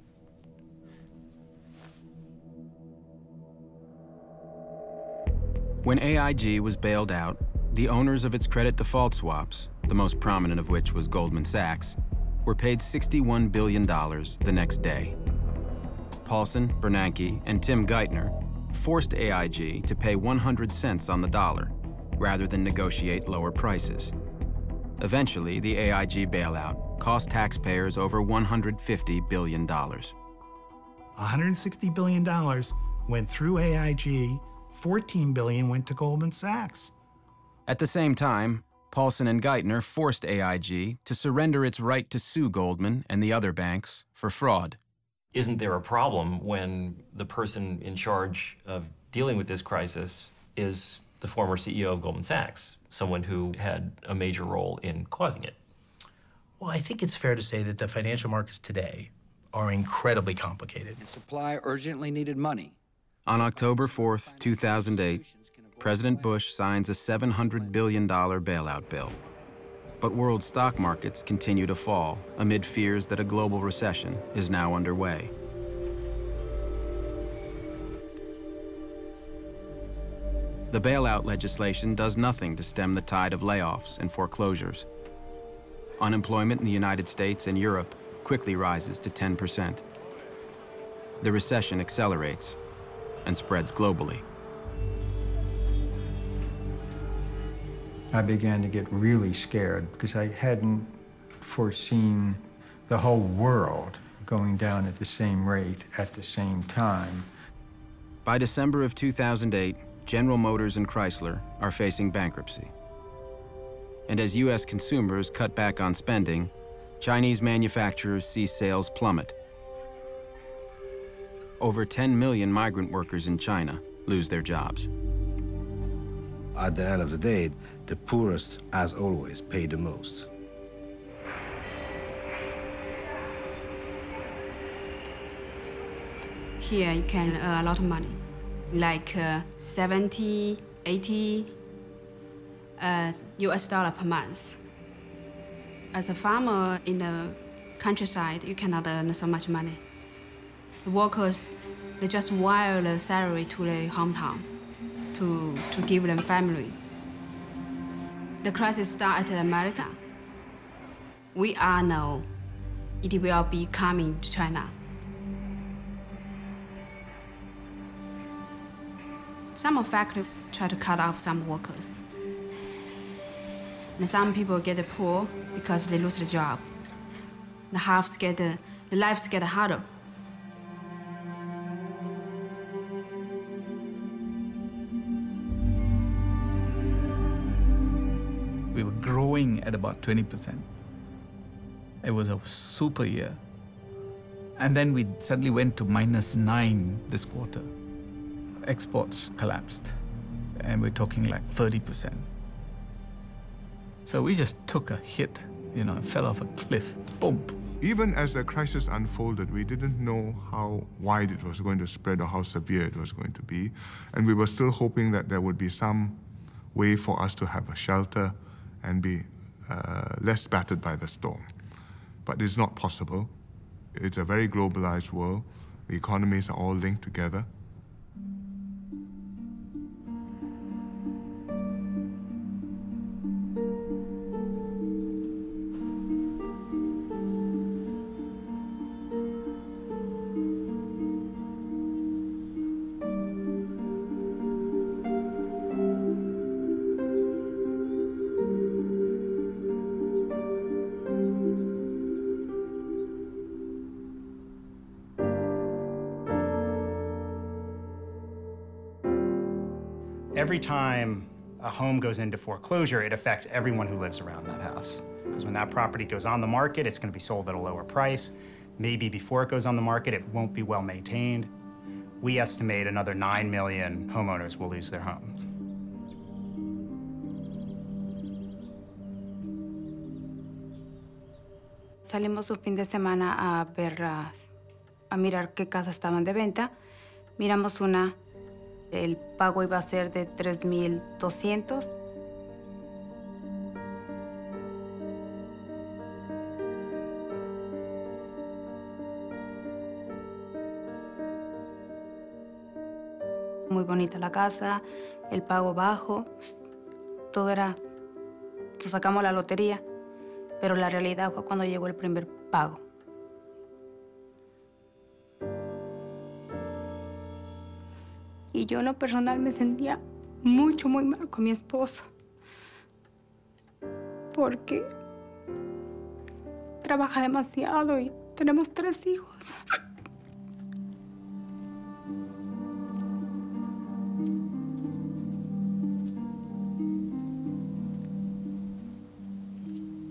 When AIG was bailed out, the owners of its credit default swaps, the most prominent of which was Goldman Sachs, were paid $61 billion the next day. Paulson, Bernanke, and Tim Geithner forced AIG to pay 100 cents on the dollar rather than negotiate lower prices. Eventually, the AIG bailout cost taxpayers over $150 billion. $160 billion went through AIG, $14 billion went to Goldman Sachs. At the same time, Paulson and Geithner forced AIG to surrender its right to sue Goldman and the other banks for fraud. Isn't there a problem when the person in charge of dealing with this crisis is the former CEO of Goldman Sachs, someone who had a major role in causing it? Well, I think it's fair to say that the financial markets today are incredibly complicated. Supply urgently needed money. On October 4th, 2008, President Bush signs a $700 billion bailout bill. But world stock markets continue to fall amid fears that a global recession is now underway. The bailout legislation does nothing to stem the tide of layoffs and foreclosures. Unemployment in the United States and Europe quickly rises to 10%. The recession accelerates and spreads globally. I began to get really scared because I hadn't foreseen the whole world going down at the same rate at the same time. By December of 2008, General Motors and Chrysler are facing bankruptcy. And as U.S. consumers cut back on spending, Chinese manufacturers see sales plummet. Over 10 million migrant workers in China lose their jobs. At the end of the day, the poorest, as always, pay the most. Here you can earn a lot of money, like 70, 80 US dollar per month. As a farmer in the countryside, you cannot earn so much money. The workers, they just wire the salary to the hometown to give them family. The crisis started in America. We all know it will be coming to China. Some factories try to cut off some workers. And some people get poor because they lose the job. The lives get harder. We were growing at about 20%. It was a super year. And then we suddenly went to -9 this quarter. Exports collapsed, and we're talking like 30%. So we just took a hit, fell off a cliff, boom. Even as the crisis unfolded, we didn't know how wide it was going to spread or how severe it was going to be. And we were still hoping that there would be some way for us to have a shelter and be less battered by the storm. But it's not possible. It's a very globalized world. The economies are all linked together. Every time a home goes into foreclosure, it affects everyone who lives around that house. Because when that property goes on the market, it's going to be sold at a lower price. Maybe before it goes on the market, it won't be well maintained. We estimate another 9 million homeowners will lose their homes. Salimos un fin de semana a ver, a mirar qué casas estaban de venta. Miramos una, el pago iba a ser de $3,200. Muy bonita la casa, el pago bajo, todo era, sacamos la lotería, pero la realidad fue cuando llegó el primer pago. Y yo en lo personal me sentía muy mal con mi esposo, porque trabaja demasiado y tenemos 3 hijos.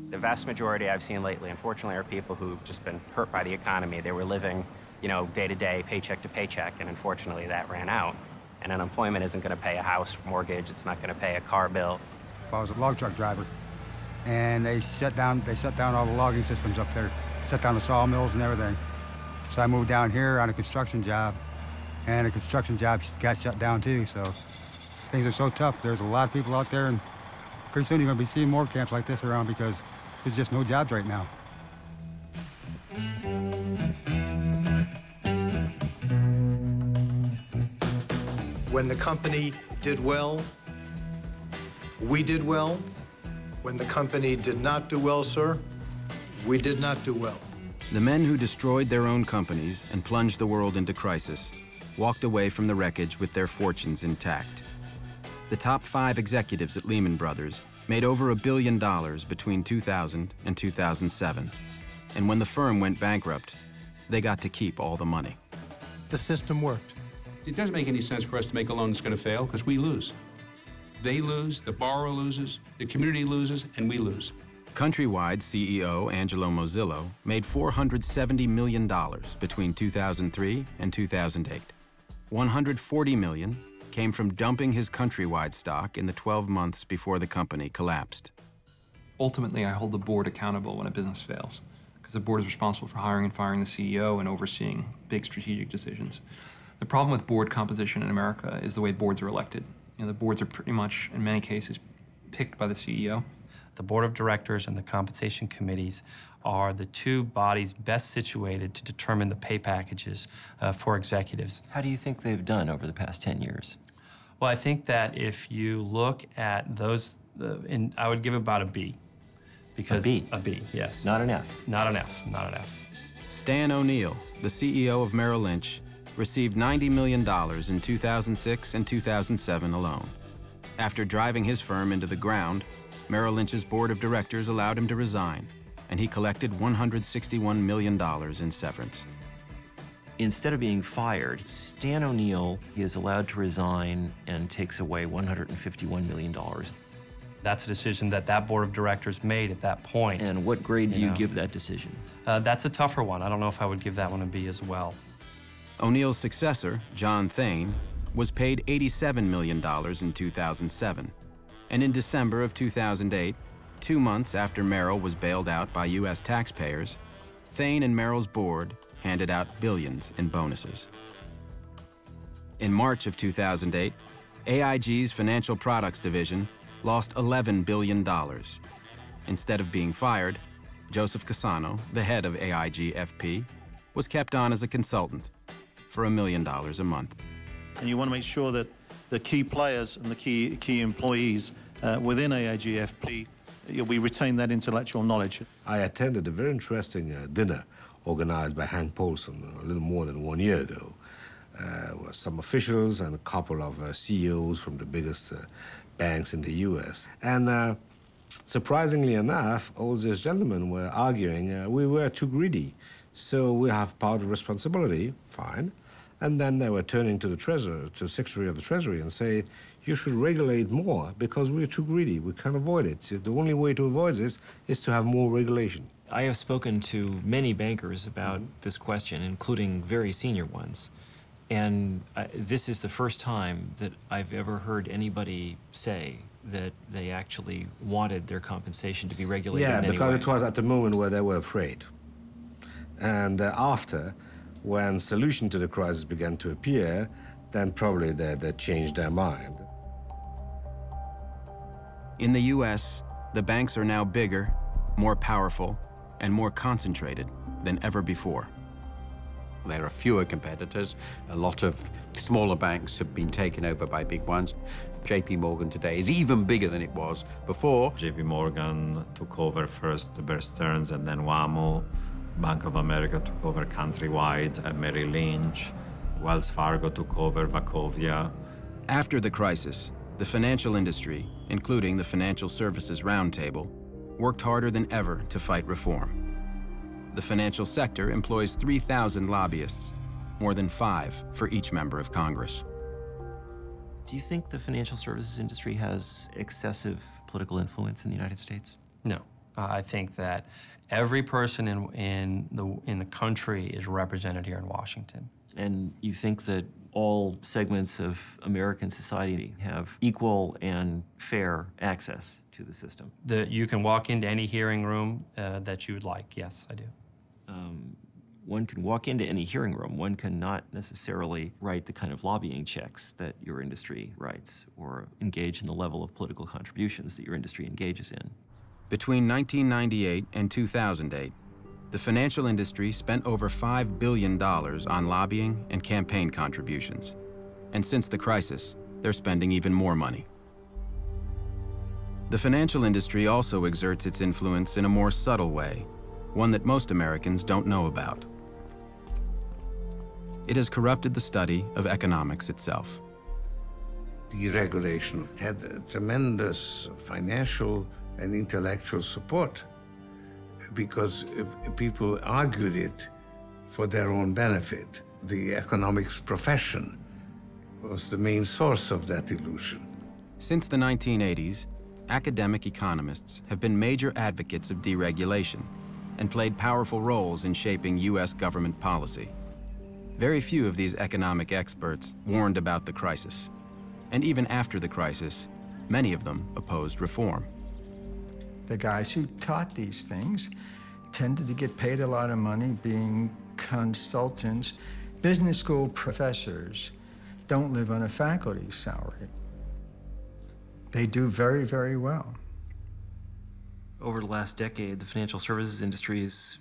The vast majority I've seen lately, unfortunately, are people who've just been hurt by the economy. They were living, you know, day to day, paycheck to paycheck, and unfortunately that ran out. And unemployment isn't going to pay a house mortgage. It's not going to pay a car bill. I was a log truck driver, and they shut down all the logging systems up there, shut down the sawmills and everything. So I moved down here on a construction job, and the construction job got shut down too. So things are so tough. There's a lot of people out there, and pretty soon you're going to be seeing more camps like this around because there's just no jobs right now. When the company did well, we did well. When the company did not do well, sir, we did not do well. The men who destroyed their own companies and plunged the world into crisis walked away from the wreckage with their fortunes intact. The top 5 executives at Lehman Brothers made over $1 billion between 2000 and 2007. And when the firm went bankrupt, they got to keep all the money. The system worked. It doesn't make any sense for us to make a loan that's going to fail because we lose. They lose, the borrower loses, the community loses, and we lose. Countrywide CEO Angelo Mozillo made $470 million between 2003 and 2008. $140 million came from dumping his Countrywide stock in the 12 months before the company collapsed. Ultimately, I hold the board accountable when a business fails, because the board is responsible for hiring and firing the CEO and overseeing big strategic decisions. The problem with board composition in America is the way boards are elected. You know, the boards are pretty much, in many cases, picked by the CEO. The board of directors and the compensation committees are the 2 bodies best situated to determine the pay packages for executives. How do you think they've done over the past 10 years? Well, I think that if you look at those, I would give about a B. Because a B? A B, yes. Not an F? Not an F, not an F. Stan O'Neill, the CEO of Merrill Lynch, received $90 million in 2006 and 2007 alone. After driving his firm into the ground, Merrill Lynch's board of directors allowed him to resign, and he collected $161 million in severance. Instead of being fired, Stan O'Neill is allowed to resign and takes away $151 million. That's a decision that that board of directors made at that point. And what grade do you give that decision? That's a tougher one. I don't know if I would give that one a B as well. O'Neill's successor, John Thain, was paid $87 million in 2007. And in December of 2008, 2 months after Merrill was bailed out by U.S. taxpayers, Thain and Merrill's board handed out billions in bonuses. In March of 2008, AIG's Financial Products Division lost $11 billion. Instead of being fired, Joseph Cassano, the head of AIG FP, was kept on as a consultant for $1 million a month. And you want to make sure that the key players and the key employees within AIG FP, we retain that intellectual knowledge. I attended a very interesting dinner organized by Hank Paulson a little more than 1 year ago. With some officials and a couple of CEOs from the biggest banks in the U.S. And surprisingly enough, all these gentlemen were arguing we were too greedy. So we have part of responsibility, fine, And then they were turning to the Treasurer, to the Secretary of the Treasury, and say, you should regulate more because we're too greedy. We can't avoid it. The only way to avoid this is to have more regulation. I have spoken to many bankers about this question, including very senior ones. And this is the first time that I've ever heard anybody say that they actually wanted their compensation to be regulated in any way. Yeah, because it was at the moment where they were afraid. And after, when solution to the crisis began to appear, then probably they changed their mind. In the U.S., the banks are now bigger, more powerful, and more concentrated than ever before. There are fewer competitors. A lot of smaller banks have been taken over by big ones. JP Morgan today is even bigger than it was before. JP Morgan took over first Bear Stearns and then WaMu. Bank of America took over Countrywide and Merrill Lynch. Wells Fargo took over Wachovia. After the crisis, the financial industry, including the Financial Services Roundtable, worked harder than ever to fight reform. The financial sector employs 3,000 lobbyists, more than 5 for each member of Congress. Do you think the financial services industry has excessive political influence in the United States? No. I think that every person in the country is represented here in Washington. And you think that all segments of American society have equal and fair access to the system? You can walk into any hearing room that you would like. Yes, I do. One can walk into any hearing room. One cannot necessarily write the kind of lobbying checks that your industry writes or engage in the level of political contributions that your industry engages in. Between 1998 and 2008, the financial industry spent over $5 billion on lobbying and campaign contributions. And since the crisis, they're spending even more money. The financial industry also exerts its influence in a more subtle way, one that most Americans don't know about. It has corrupted the study of economics itself. Deregulation had tremendous financial and intellectual support because people argued it for their own benefit. The economics profession was the main source of that illusion. Since the 1980s, academic economists have been major advocates of deregulation and played powerful roles in shaping U.S. government policy. Very few of these economic experts warned about the crisis. And even after the crisis, many of them opposed reform. The guys who taught these things tended to get paid a lot of money being consultants. Business school professors don't live on a faculty salary. They do very, very well. Over the last decade, the financial services industry has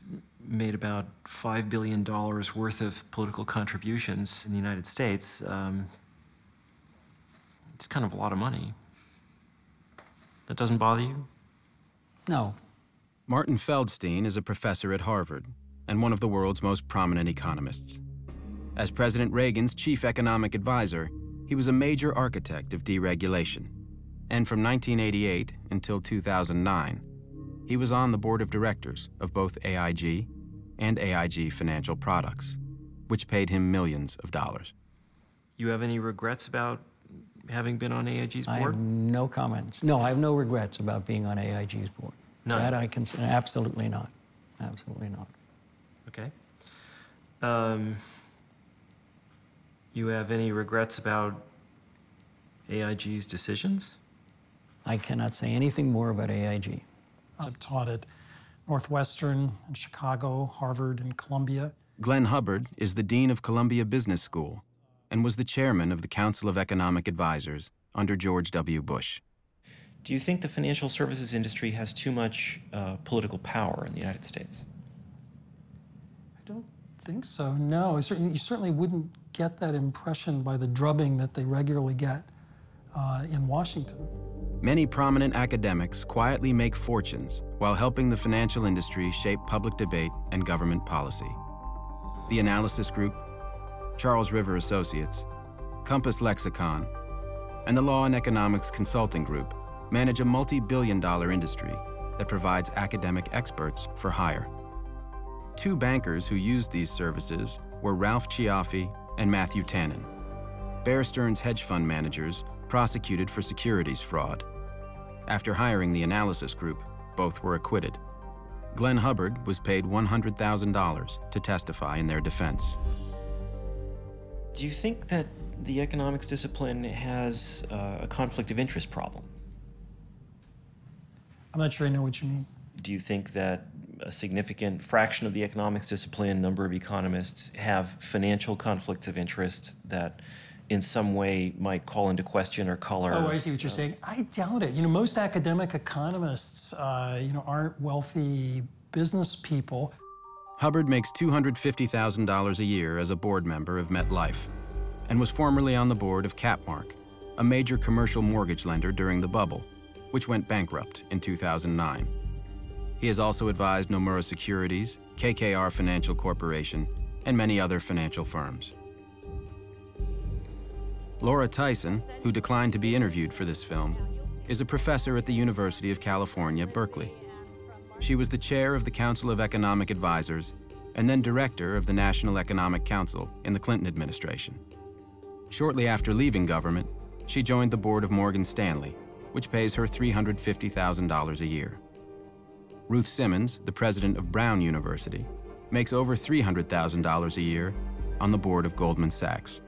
made about $5 billion worth of political contributions in the United States. It's kind of a lot of money. That doesn't bother you? No. Martin Feldstein is a professor at Harvard and one of the world's most prominent economists. As President Reagan's chief economic advisor, he was a major architect of deregulation. And from 1988 until 2009, he was on the board of directors of both AIG and AIG Financial Products, which paid him millions of dollars. You have any regrets about having been on AIG's board? I have no comments. No, I have no regrets about being on AIG's board. None? That I can say, absolutely not. Absolutely not. Okay. You have any regrets about AIG's decisions? I cannot say anything more about AIG. I've taught at Northwestern and Chicago, Harvard, and Columbia. Glenn Hubbard is the dean of Columbia Business School and was the chairman of the Council of Economic Advisors under George W. Bush. Do you think the financial services industry has too much political power in the United States? I don't think so, no. You certainly wouldn't get that impression by the drubbing that they regularly get in Washington. Many prominent academics quietly make fortunes while helping the financial industry shape public debate and government policy. The Analysis Group, Charles River Associates, Compass Lexicon, and the Law and Economics Consulting Group manage a multi-billion-dollar industry that provides academic experts for hire. Two bankers who used these services were Ralph Ciaffi and Matthew Tannen. Bear Stearns hedge fund managers prosecuted for securities fraud. After hiring the analysis group, both were acquitted. Glenn Hubbard was paid $100,000 to testify in their defense. Do you think that the economics discipline has a conflict of interest problem? I'm not sure I know what you mean. Do you think that a significant fraction of the economics discipline, number of economists, have financial conflicts of interest that in some way might call into question or color? Oh, I see what you're saying. I doubt it. You know, most academic economists, aren't wealthy business people. Hubbard makes $250,000 a year as a board member of MetLife and was formerly on the board of Capmark, a major commercial mortgage lender during the bubble, which went bankrupt in 2009. He has also advised Nomura Securities, KKR Financial Corporation, and many other financial firms. Laura Tyson, who declined to be interviewed for this film, is a professor at the University of California, Berkeley. She was the chair of the Council of Economic Advisors and then director of the National Economic Council in the Clinton administration. Shortly after leaving government, she joined the board of Morgan Stanley, which pays her $350,000 a year. Ruth Simmons, the president of Brown University, makes over $300,000 a year on the board of Goldman Sachs.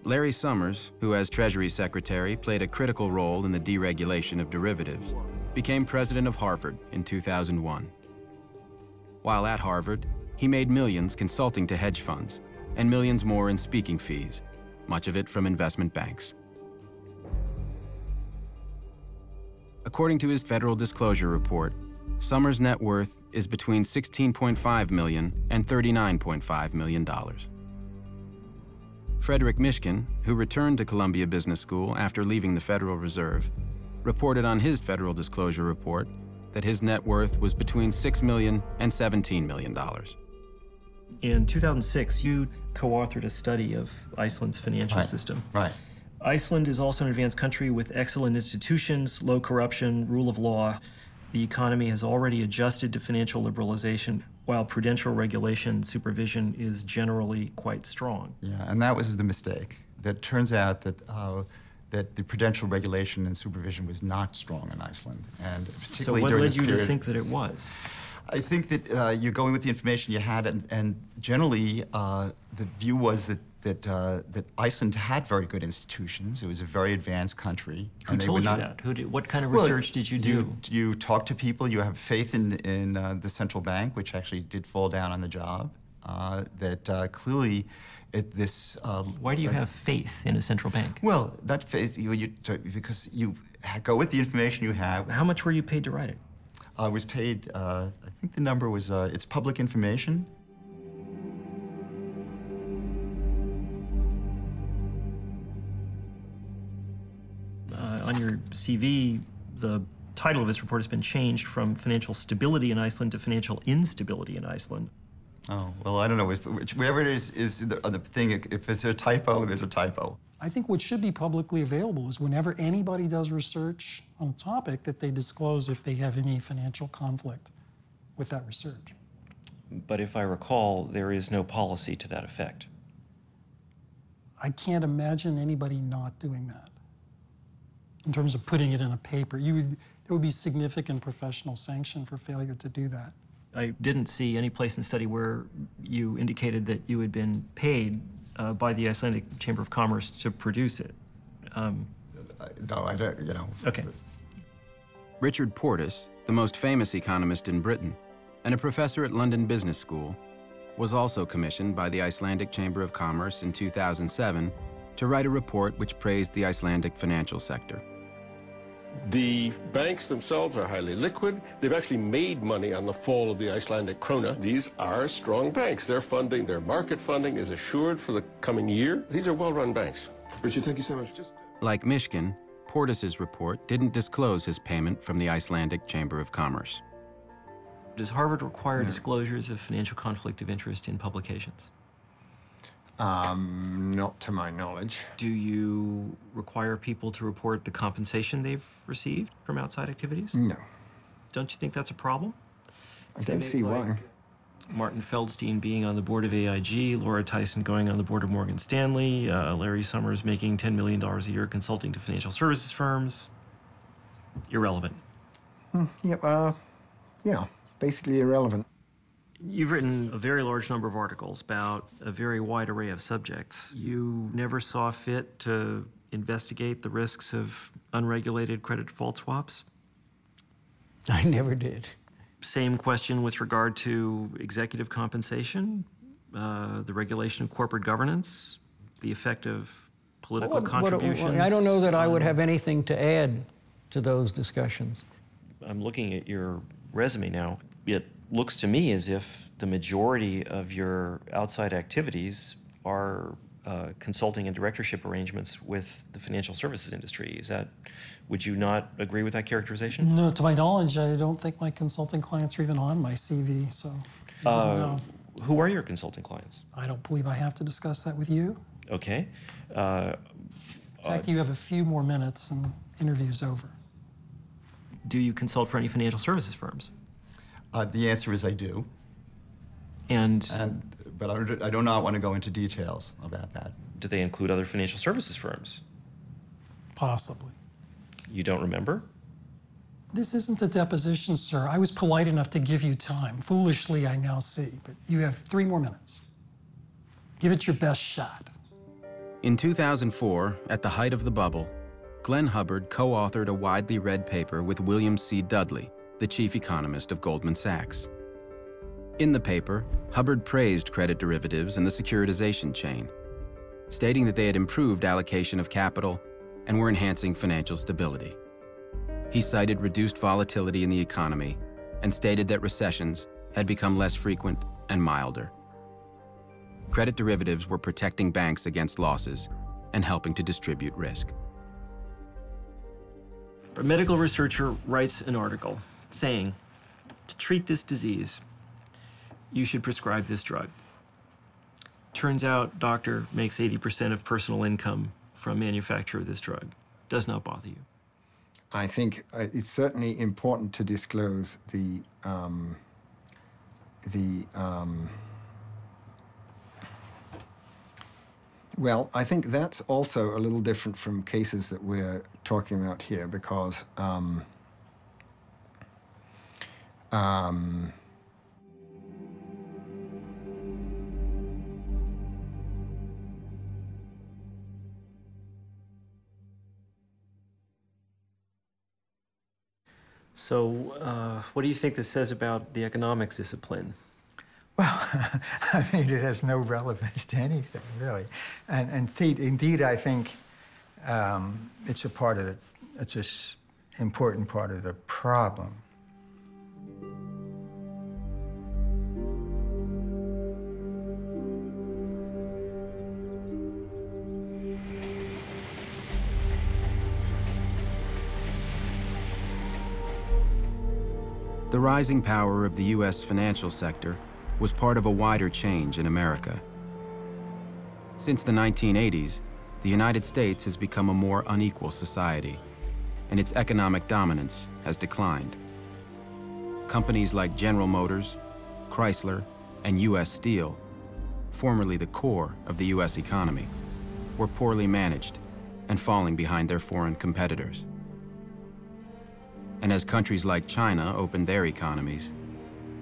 Larry Summers, who as Treasury Secretary played a critical role in the deregulation of derivatives, became president of Harvard in 2001. While at Harvard, he made millions consulting to hedge funds and millions more in speaking fees, much of it from investment banks. According to his federal disclosure report, Summers' net worth is between $16.5 million and $39.5 million. Frederick Mishkin, who returned to Columbia Business School after leaving the Federal Reserve, reported on his federal disclosure report that his net worth was between $6 million and $17 million. In 2006, you co-authored a study of Iceland's financial system. Right. Iceland is also an advanced country with excellent institutions, low corruption, rule of law. The economy has already adjusted to financial liberalization, while prudential regulation and supervision is generally quite strong. Yeah, and that was the mistake. That turns out that that the prudential regulation and supervision was not strong in Iceland, and particularly during this period. So what led you to think that it was? I think that you're going with the information you had, and generally the view was that Iceland had very good institutions. It was a very advanced country. Who told you that? What kind of research did you do? You talk to people. You have faith in the central bank, which actually did fall down on the job. Clearly, Why do you have faith in a central bank? Well, that faith because you go with the information you have. How much were you paid to write it? I was paid. I think the number was. It's public information. On your CV, the title of this report has been changed from Financial Stability in Iceland to Financial Instability in Iceland. Oh, well, I don't know. Whatever it is the thing. If it's a typo, there's a typo. I think what should be publicly available is whenever anybody does research on a topic that they disclose if they have any financial conflict with that research. But if I recall, there is no policy to that effect. I can't imagine anybody not doing that. In terms of putting it in a paper, there would be significant professional sanction for failure to do that. I didn't see any place in the study where you indicated that you had been paid by the Icelandic Chamber of Commerce to produce it. No, I don't, Okay. Richard Portis, the most famous economist in Britain and a professor at London Business School, was also commissioned by the Icelandic Chamber of Commerce in 2007 to write a report which praised the Icelandic financial sector. The banks themselves are highly liquid. They've actually made money on the fall of the Icelandic krona. These are strong banks. Their funding, their market funding is assured for the coming year. These are well-run banks. Richard, thank you so much. Like Mishkin, Portis's report didn't disclose his payment from the Icelandic Chamber of Commerce. Does Harvard require disclosures of financial conflict of interest in publications? Not to my knowledge. Do you require people to report the compensation they've received from outside activities? No. Don't you think that's a problem? I don't see why. Martin Feldstein being on the board of AIG, Laura Tyson going on the board of Morgan Stanley, Larry Summers making $10 million a year consulting to financial services firms. Irrelevant. Yeah, basically irrelevant. You've written a very large number of articles about a very wide array of subjects. You never saw fit to investigate the risks of unregulated credit default swaps? I never did. Same question with regard to executive compensation, the regulation of corporate governance, the effect of political contributions. I don't know that I would have anything to add to those discussions. I'm looking at your resume now. It looks to me as if the majority of your outside activities are consulting and directorship arrangements with the financial services industry. Would you not agree with that characterization? No, to my knowledge, I don't think my consulting clients are even on my CV, so no. Who are your consulting clients? I don't believe I have to discuss that with you. Okay. In fact, you have a few more minutes and interview's over. Do you consult for any financial services firms? The answer is I do. But I do not want to go into details about that. Do they include other financial services firms? Possibly. You don't remember? This isn't a deposition, sir. I was polite enough to give you time. Foolishly, I now see, but you have 3 more minutes. Give it your best shot. In 2004, at the height of the bubble, Glenn Hubbard co-authored a widely read paper with William C. Dudley, the chief economist of Goldman Sachs. In the paper, Hubbard praised credit derivatives and the securitization chain, stating that they had improved allocation of capital and were enhancing financial stability. He cited reduced volatility in the economy and stated that recessions had become less frequent and milder. Credit derivatives were protecting banks against losses and helping to distribute risk. A medical researcher writes an article saying, to treat this disease, you should prescribe this drug. Turns out, doctor makes 80% of personal income from manufacture of this drug. Does not bother you. I think it's certainly important to disclose well, I think that's also a little different from cases that we're talking about here because So, what do you think this says about the economics discipline? Well, I mean, it has no relevance to anything, really. And indeed, I think it's a part of the, it's an important part of the problem. The rising power of the U.S. financial sector was part of a wider change in America. Since the 1980s, the United States has become a more unequal society, and its economic dominance has declined. Companies like General Motors, Chrysler, and U.S. Steel, formerly the core of the U.S. economy, were poorly managed and falling behind their foreign competitors. And as countries like China opened their economies,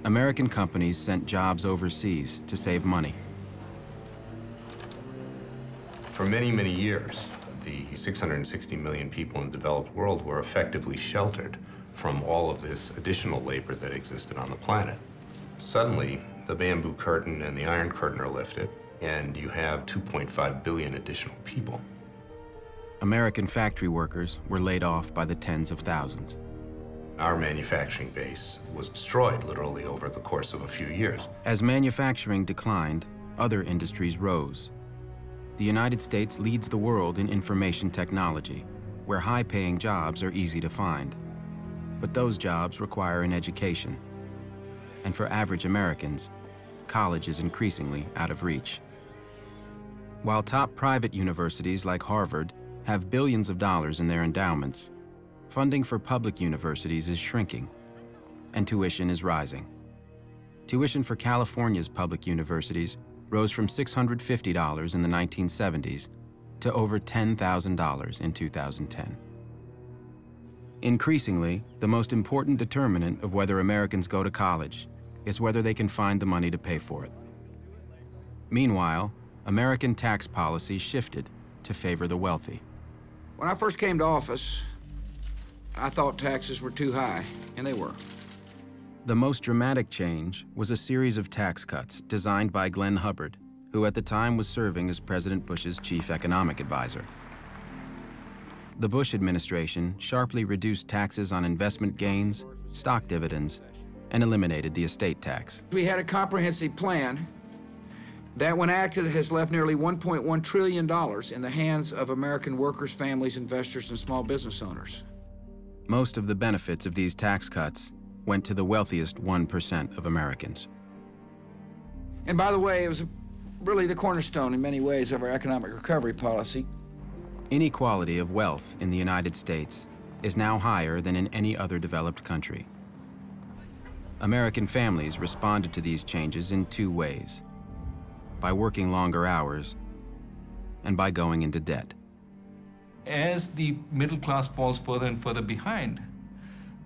American companies sent jobs overseas to save money. For many, many years, the 660 million people in the developed world were effectively sheltered from all of this additional labor that existed on the planet. Suddenly, the bamboo curtain and the iron curtain are lifted, and you have 2.5 billion additional people. American factory workers were laid off by the tens of thousands. Our manufacturing base was destroyed literally over the course of a few years. As manufacturing declined, other industries rose. The United States leads the world in information technology, where high-paying jobs are easy to find. But those jobs require an education. And for average Americans, college is increasingly out of reach. While top private universities like Harvard have billions of dollars in their endowments, funding for public universities is shrinking, and tuition is rising. tuition for California's public universities rose from $650 in the 1970s to over $10,000 in 2010. Increasingly, the most important determinant of whether Americans go to college is whether they can find the money to pay for it. Meanwhile, American tax policy shifted to favor the wealthy. When I first came to office, I thought taxes were too high, and they were. The most dramatic change was a series of tax cuts designed by Glenn Hubbard, who at the time was serving as President Bush's chief economic advisor. The Bush administration sharply reduced taxes on investment gains, stock dividends, and eliminated the estate tax. We had a comprehensive plan that, when acted, has left nearly $1.1 trillion in the hands of American workers, families, investors, and small business owners. Most of the benefits of these tax cuts went to the wealthiest 1% of Americans. And by the way, it was really the cornerstone in many ways of our economic recovery policy. Inequality of wealth in the United States is now higher than in any other developed country. American families responded to these changes in two ways: by working longer hours and by going into debt. As the middle class falls further and further behind,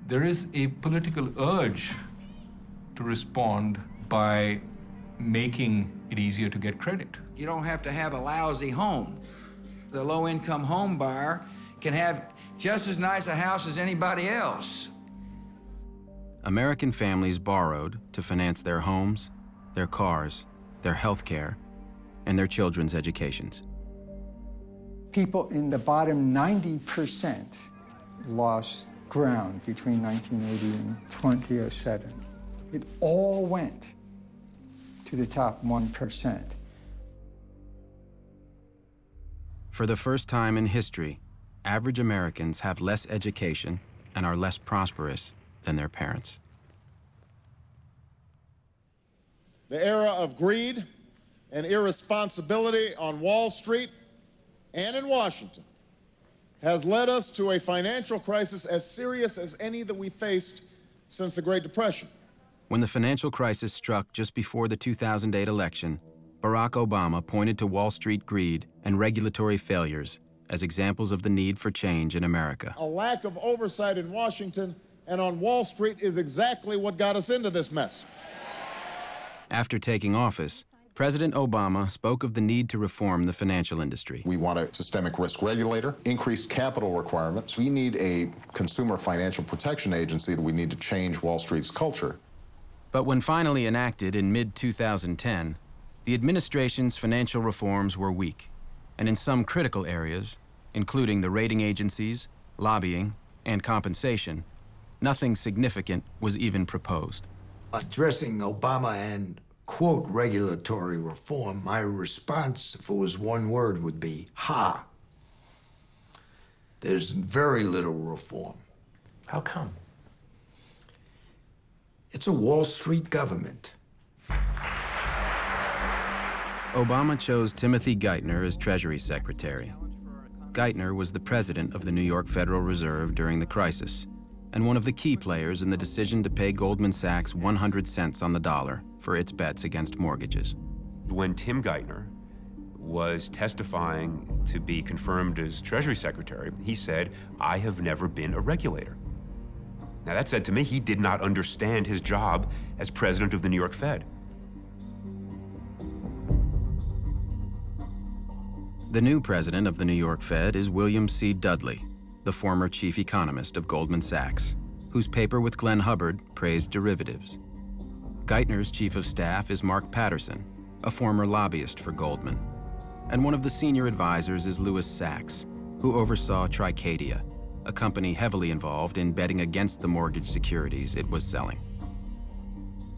there is a political urge to respond by making it easier to get credit. You don't have to have a lousy home. The low-income home buyer can have just as nice a house as anybody else. American families borrowed to finance their homes, their cars, their health care, and their children's educations. People in the bottom 90% lost ground between 1980 and 2007. It all went to the top 1%. For the first time in history, average Americans have less education and are less prosperous than their parents. The era of greed and irresponsibility on Wall Street and in Washington has led us to a financial crisis as serious as any that we faced since the Great Depression. When the financial crisis struck just before the 2008 election, Barack Obama pointed to Wall Street greed and regulatory failures as examples of the need for change in America. A lack of oversight in Washington and on Wall Street is exactly what got us into this mess. After taking office, President Obama spoke of the need to reform the financial industry. We want a systemic risk regulator, increased capital requirements. We need a consumer financial protection agency. We need to change Wall Street's culture. But when finally enacted in mid-2010, the administration's financial reforms were weak, and in some critical areas, including the rating agencies, lobbying, and compensation, nothing significant was even proposed. Addressing Obama and, quote, regulatory reform, my response, if it was one word, would be, ha. There's very little reform. How come? It's a Wall Street government. Obama chose Timothy Geithner as Treasury Secretary. Geithner was the president of the New York Federal Reserve during the crisis, and one of the key players in the decision to pay Goldman Sachs 100 cents on the dollar for its bets against mortgages. When Tim Geithner was testifying to be confirmed as Treasury Secretary, he said, "I have never been a regulator." Now, that said to me, he did not understand his job as president of the New York Fed. The new president of the New York Fed is William C. Dudley, the former chief economist of Goldman Sachs, whose paper with Glenn Hubbard praised derivatives. Geithner's chief of staff is Mark Patterson, a former lobbyist for Goldman. And one of the senior advisors is Louis Sachs, who oversaw Tricadia, a company heavily involved in betting against the mortgage securities it was selling.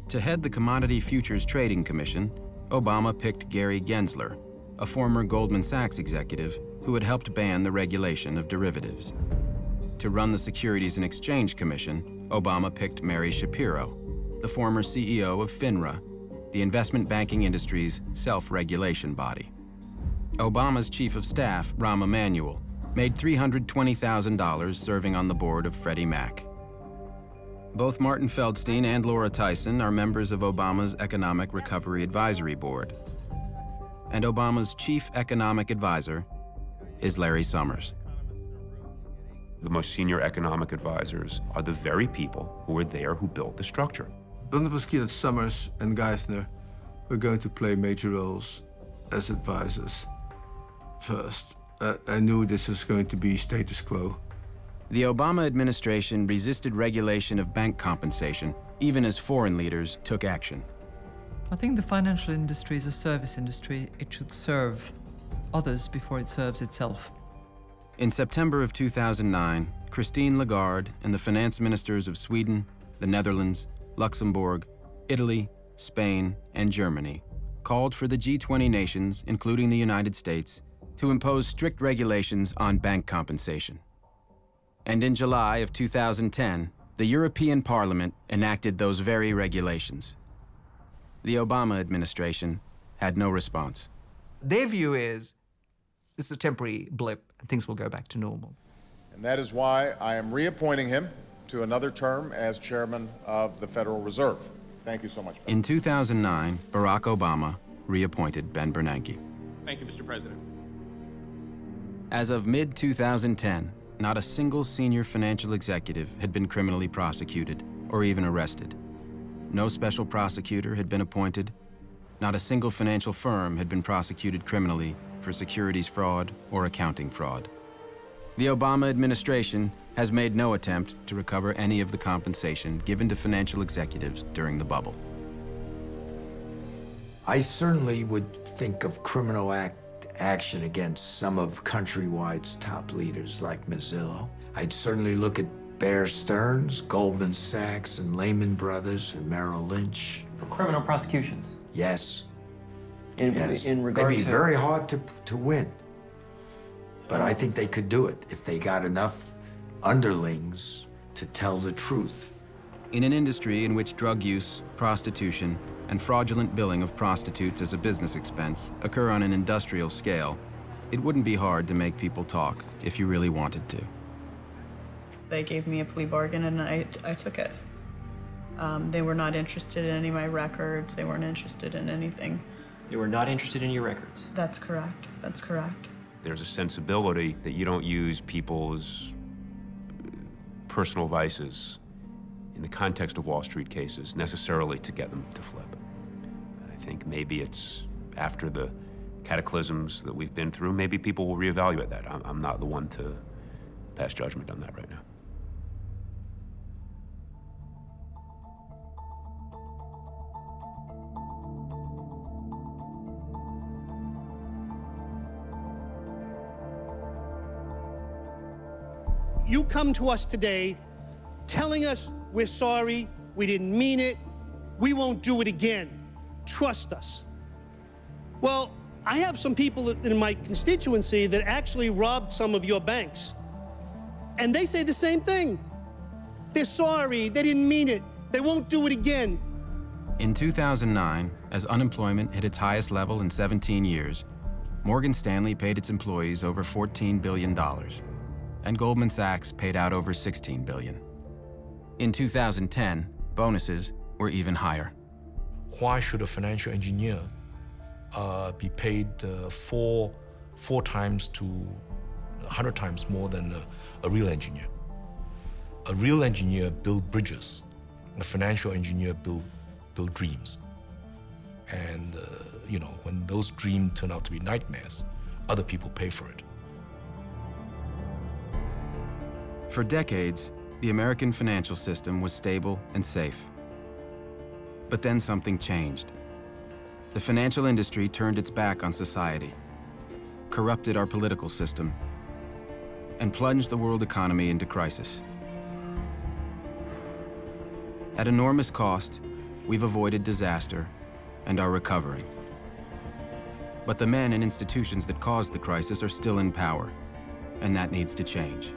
To head the Commodity Futures Trading Commission, Obama picked Gary Gensler, a former Goldman Sachs executive who had helped ban the regulation of derivatives. To run the Securities and Exchange Commission, Obama picked Mary Shapiro, the former CEO of FINRA, the investment banking industry's self-regulation body. Obama's chief of staff, Rahm Emanuel, made $320,000 serving on the board of Freddie Mac. Both Martin Feldstein and Laura Tyson are members of Obama's Economic Recovery Advisory Board. And Obama's chief economic advisor is Larry Summers. The most senior economic advisors are the very people who were there who built the structure. When it was clear that Summers and Geithner were going to play major roles as advisors first, I knew this was going to be status quo. The Obama administration resisted regulation of bank compensation, even as foreign leaders took action. I think the financial industry is a service industry. It should serve others before it serves itself. In September of 2009, Christine Lagarde and the finance ministers of Sweden, the Netherlands, Luxembourg, Italy, Spain, and Germany called for the G20 nations, including the United States, to impose strict regulations on bank compensation. And in July of 2010, the European Parliament enacted those very regulations. The Obama administration had no response. Their view is this is a temporary blip and things will go back to normal. And that is why I am reappointing him to another term as chairman of the Federal Reserve. Thank you so much. In 2009, Barack Obama reappointed Ben Bernanke. Thank you, Mr. President. As of mid-2010, not a single senior financial executive had been criminally prosecuted or even arrested. No special prosecutor had been appointed. Not a single financial firm had been prosecuted criminally for securities fraud or accounting fraud. The Obama administration has made no attempt to recover any of the compensation given to financial executives during the bubble. I certainly would think of criminal action against some of Countrywide's top leaders like Mazzillo. I'd certainly look at Bear Stearns, Goldman Sachs, and Lehman Brothers, and Merrill Lynch. For criminal prosecutions? Yes. Yes. In regard They'd be to... very hard to win. But I think they could do it if they got enough underlings to tell the truth. In an industry in which drug use, prostitution, and fraudulent billing of prostitutes as a business expense occur on an industrial scale, it wouldn't be hard to make people talk if you really wanted to. They gave me a plea bargain and I took it. They were not interested in any of my records. They weren't interested in anything. They were not interested in your records? That's correct. That's correct. There's a sensibility that you don't use people's personal vices in the context of Wall Street cases necessarily to get them to flip. I think maybe it's after the cataclysms that we've been through, maybe people will reevaluate that. I'm not the one to pass judgment on that right now. You come to us today telling us we're sorry, we didn't mean it, we won't do it again. Trust us. Well, I have some people in my constituency that actually robbed some of your banks. And they say the same thing. They're sorry, they didn't mean it, they won't do it again. In 2009, as unemployment hit its highest level in 17 years, Morgan Stanley paid its employees over $14 billion, and Goldman Sachs paid out over $16 billion. In 2010, bonuses were even higher. Why should a financial engineer be paid four times to 100 times more than a real engineer? A real engineer builds bridges. A financial engineer build dreams. And you know, when those dreams turn out to be nightmares, other people pay for it. For decades, the American financial system was stable and safe. But then something changed. The financial industry turned its back on society, corrupted our political system, and plunged the world economy into crisis. At enormous cost, we've avoided disaster and are recovering. But the men and institutions that caused the crisis are still in power, and that needs to change.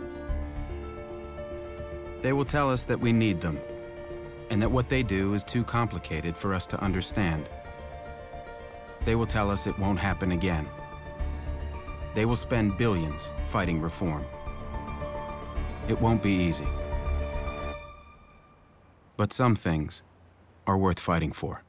They will tell us that we need them, and that what they do is too complicated for us to understand. They will tell us it won't happen again. They will spend billions fighting reform. It won't be easy. But some things are worth fighting for.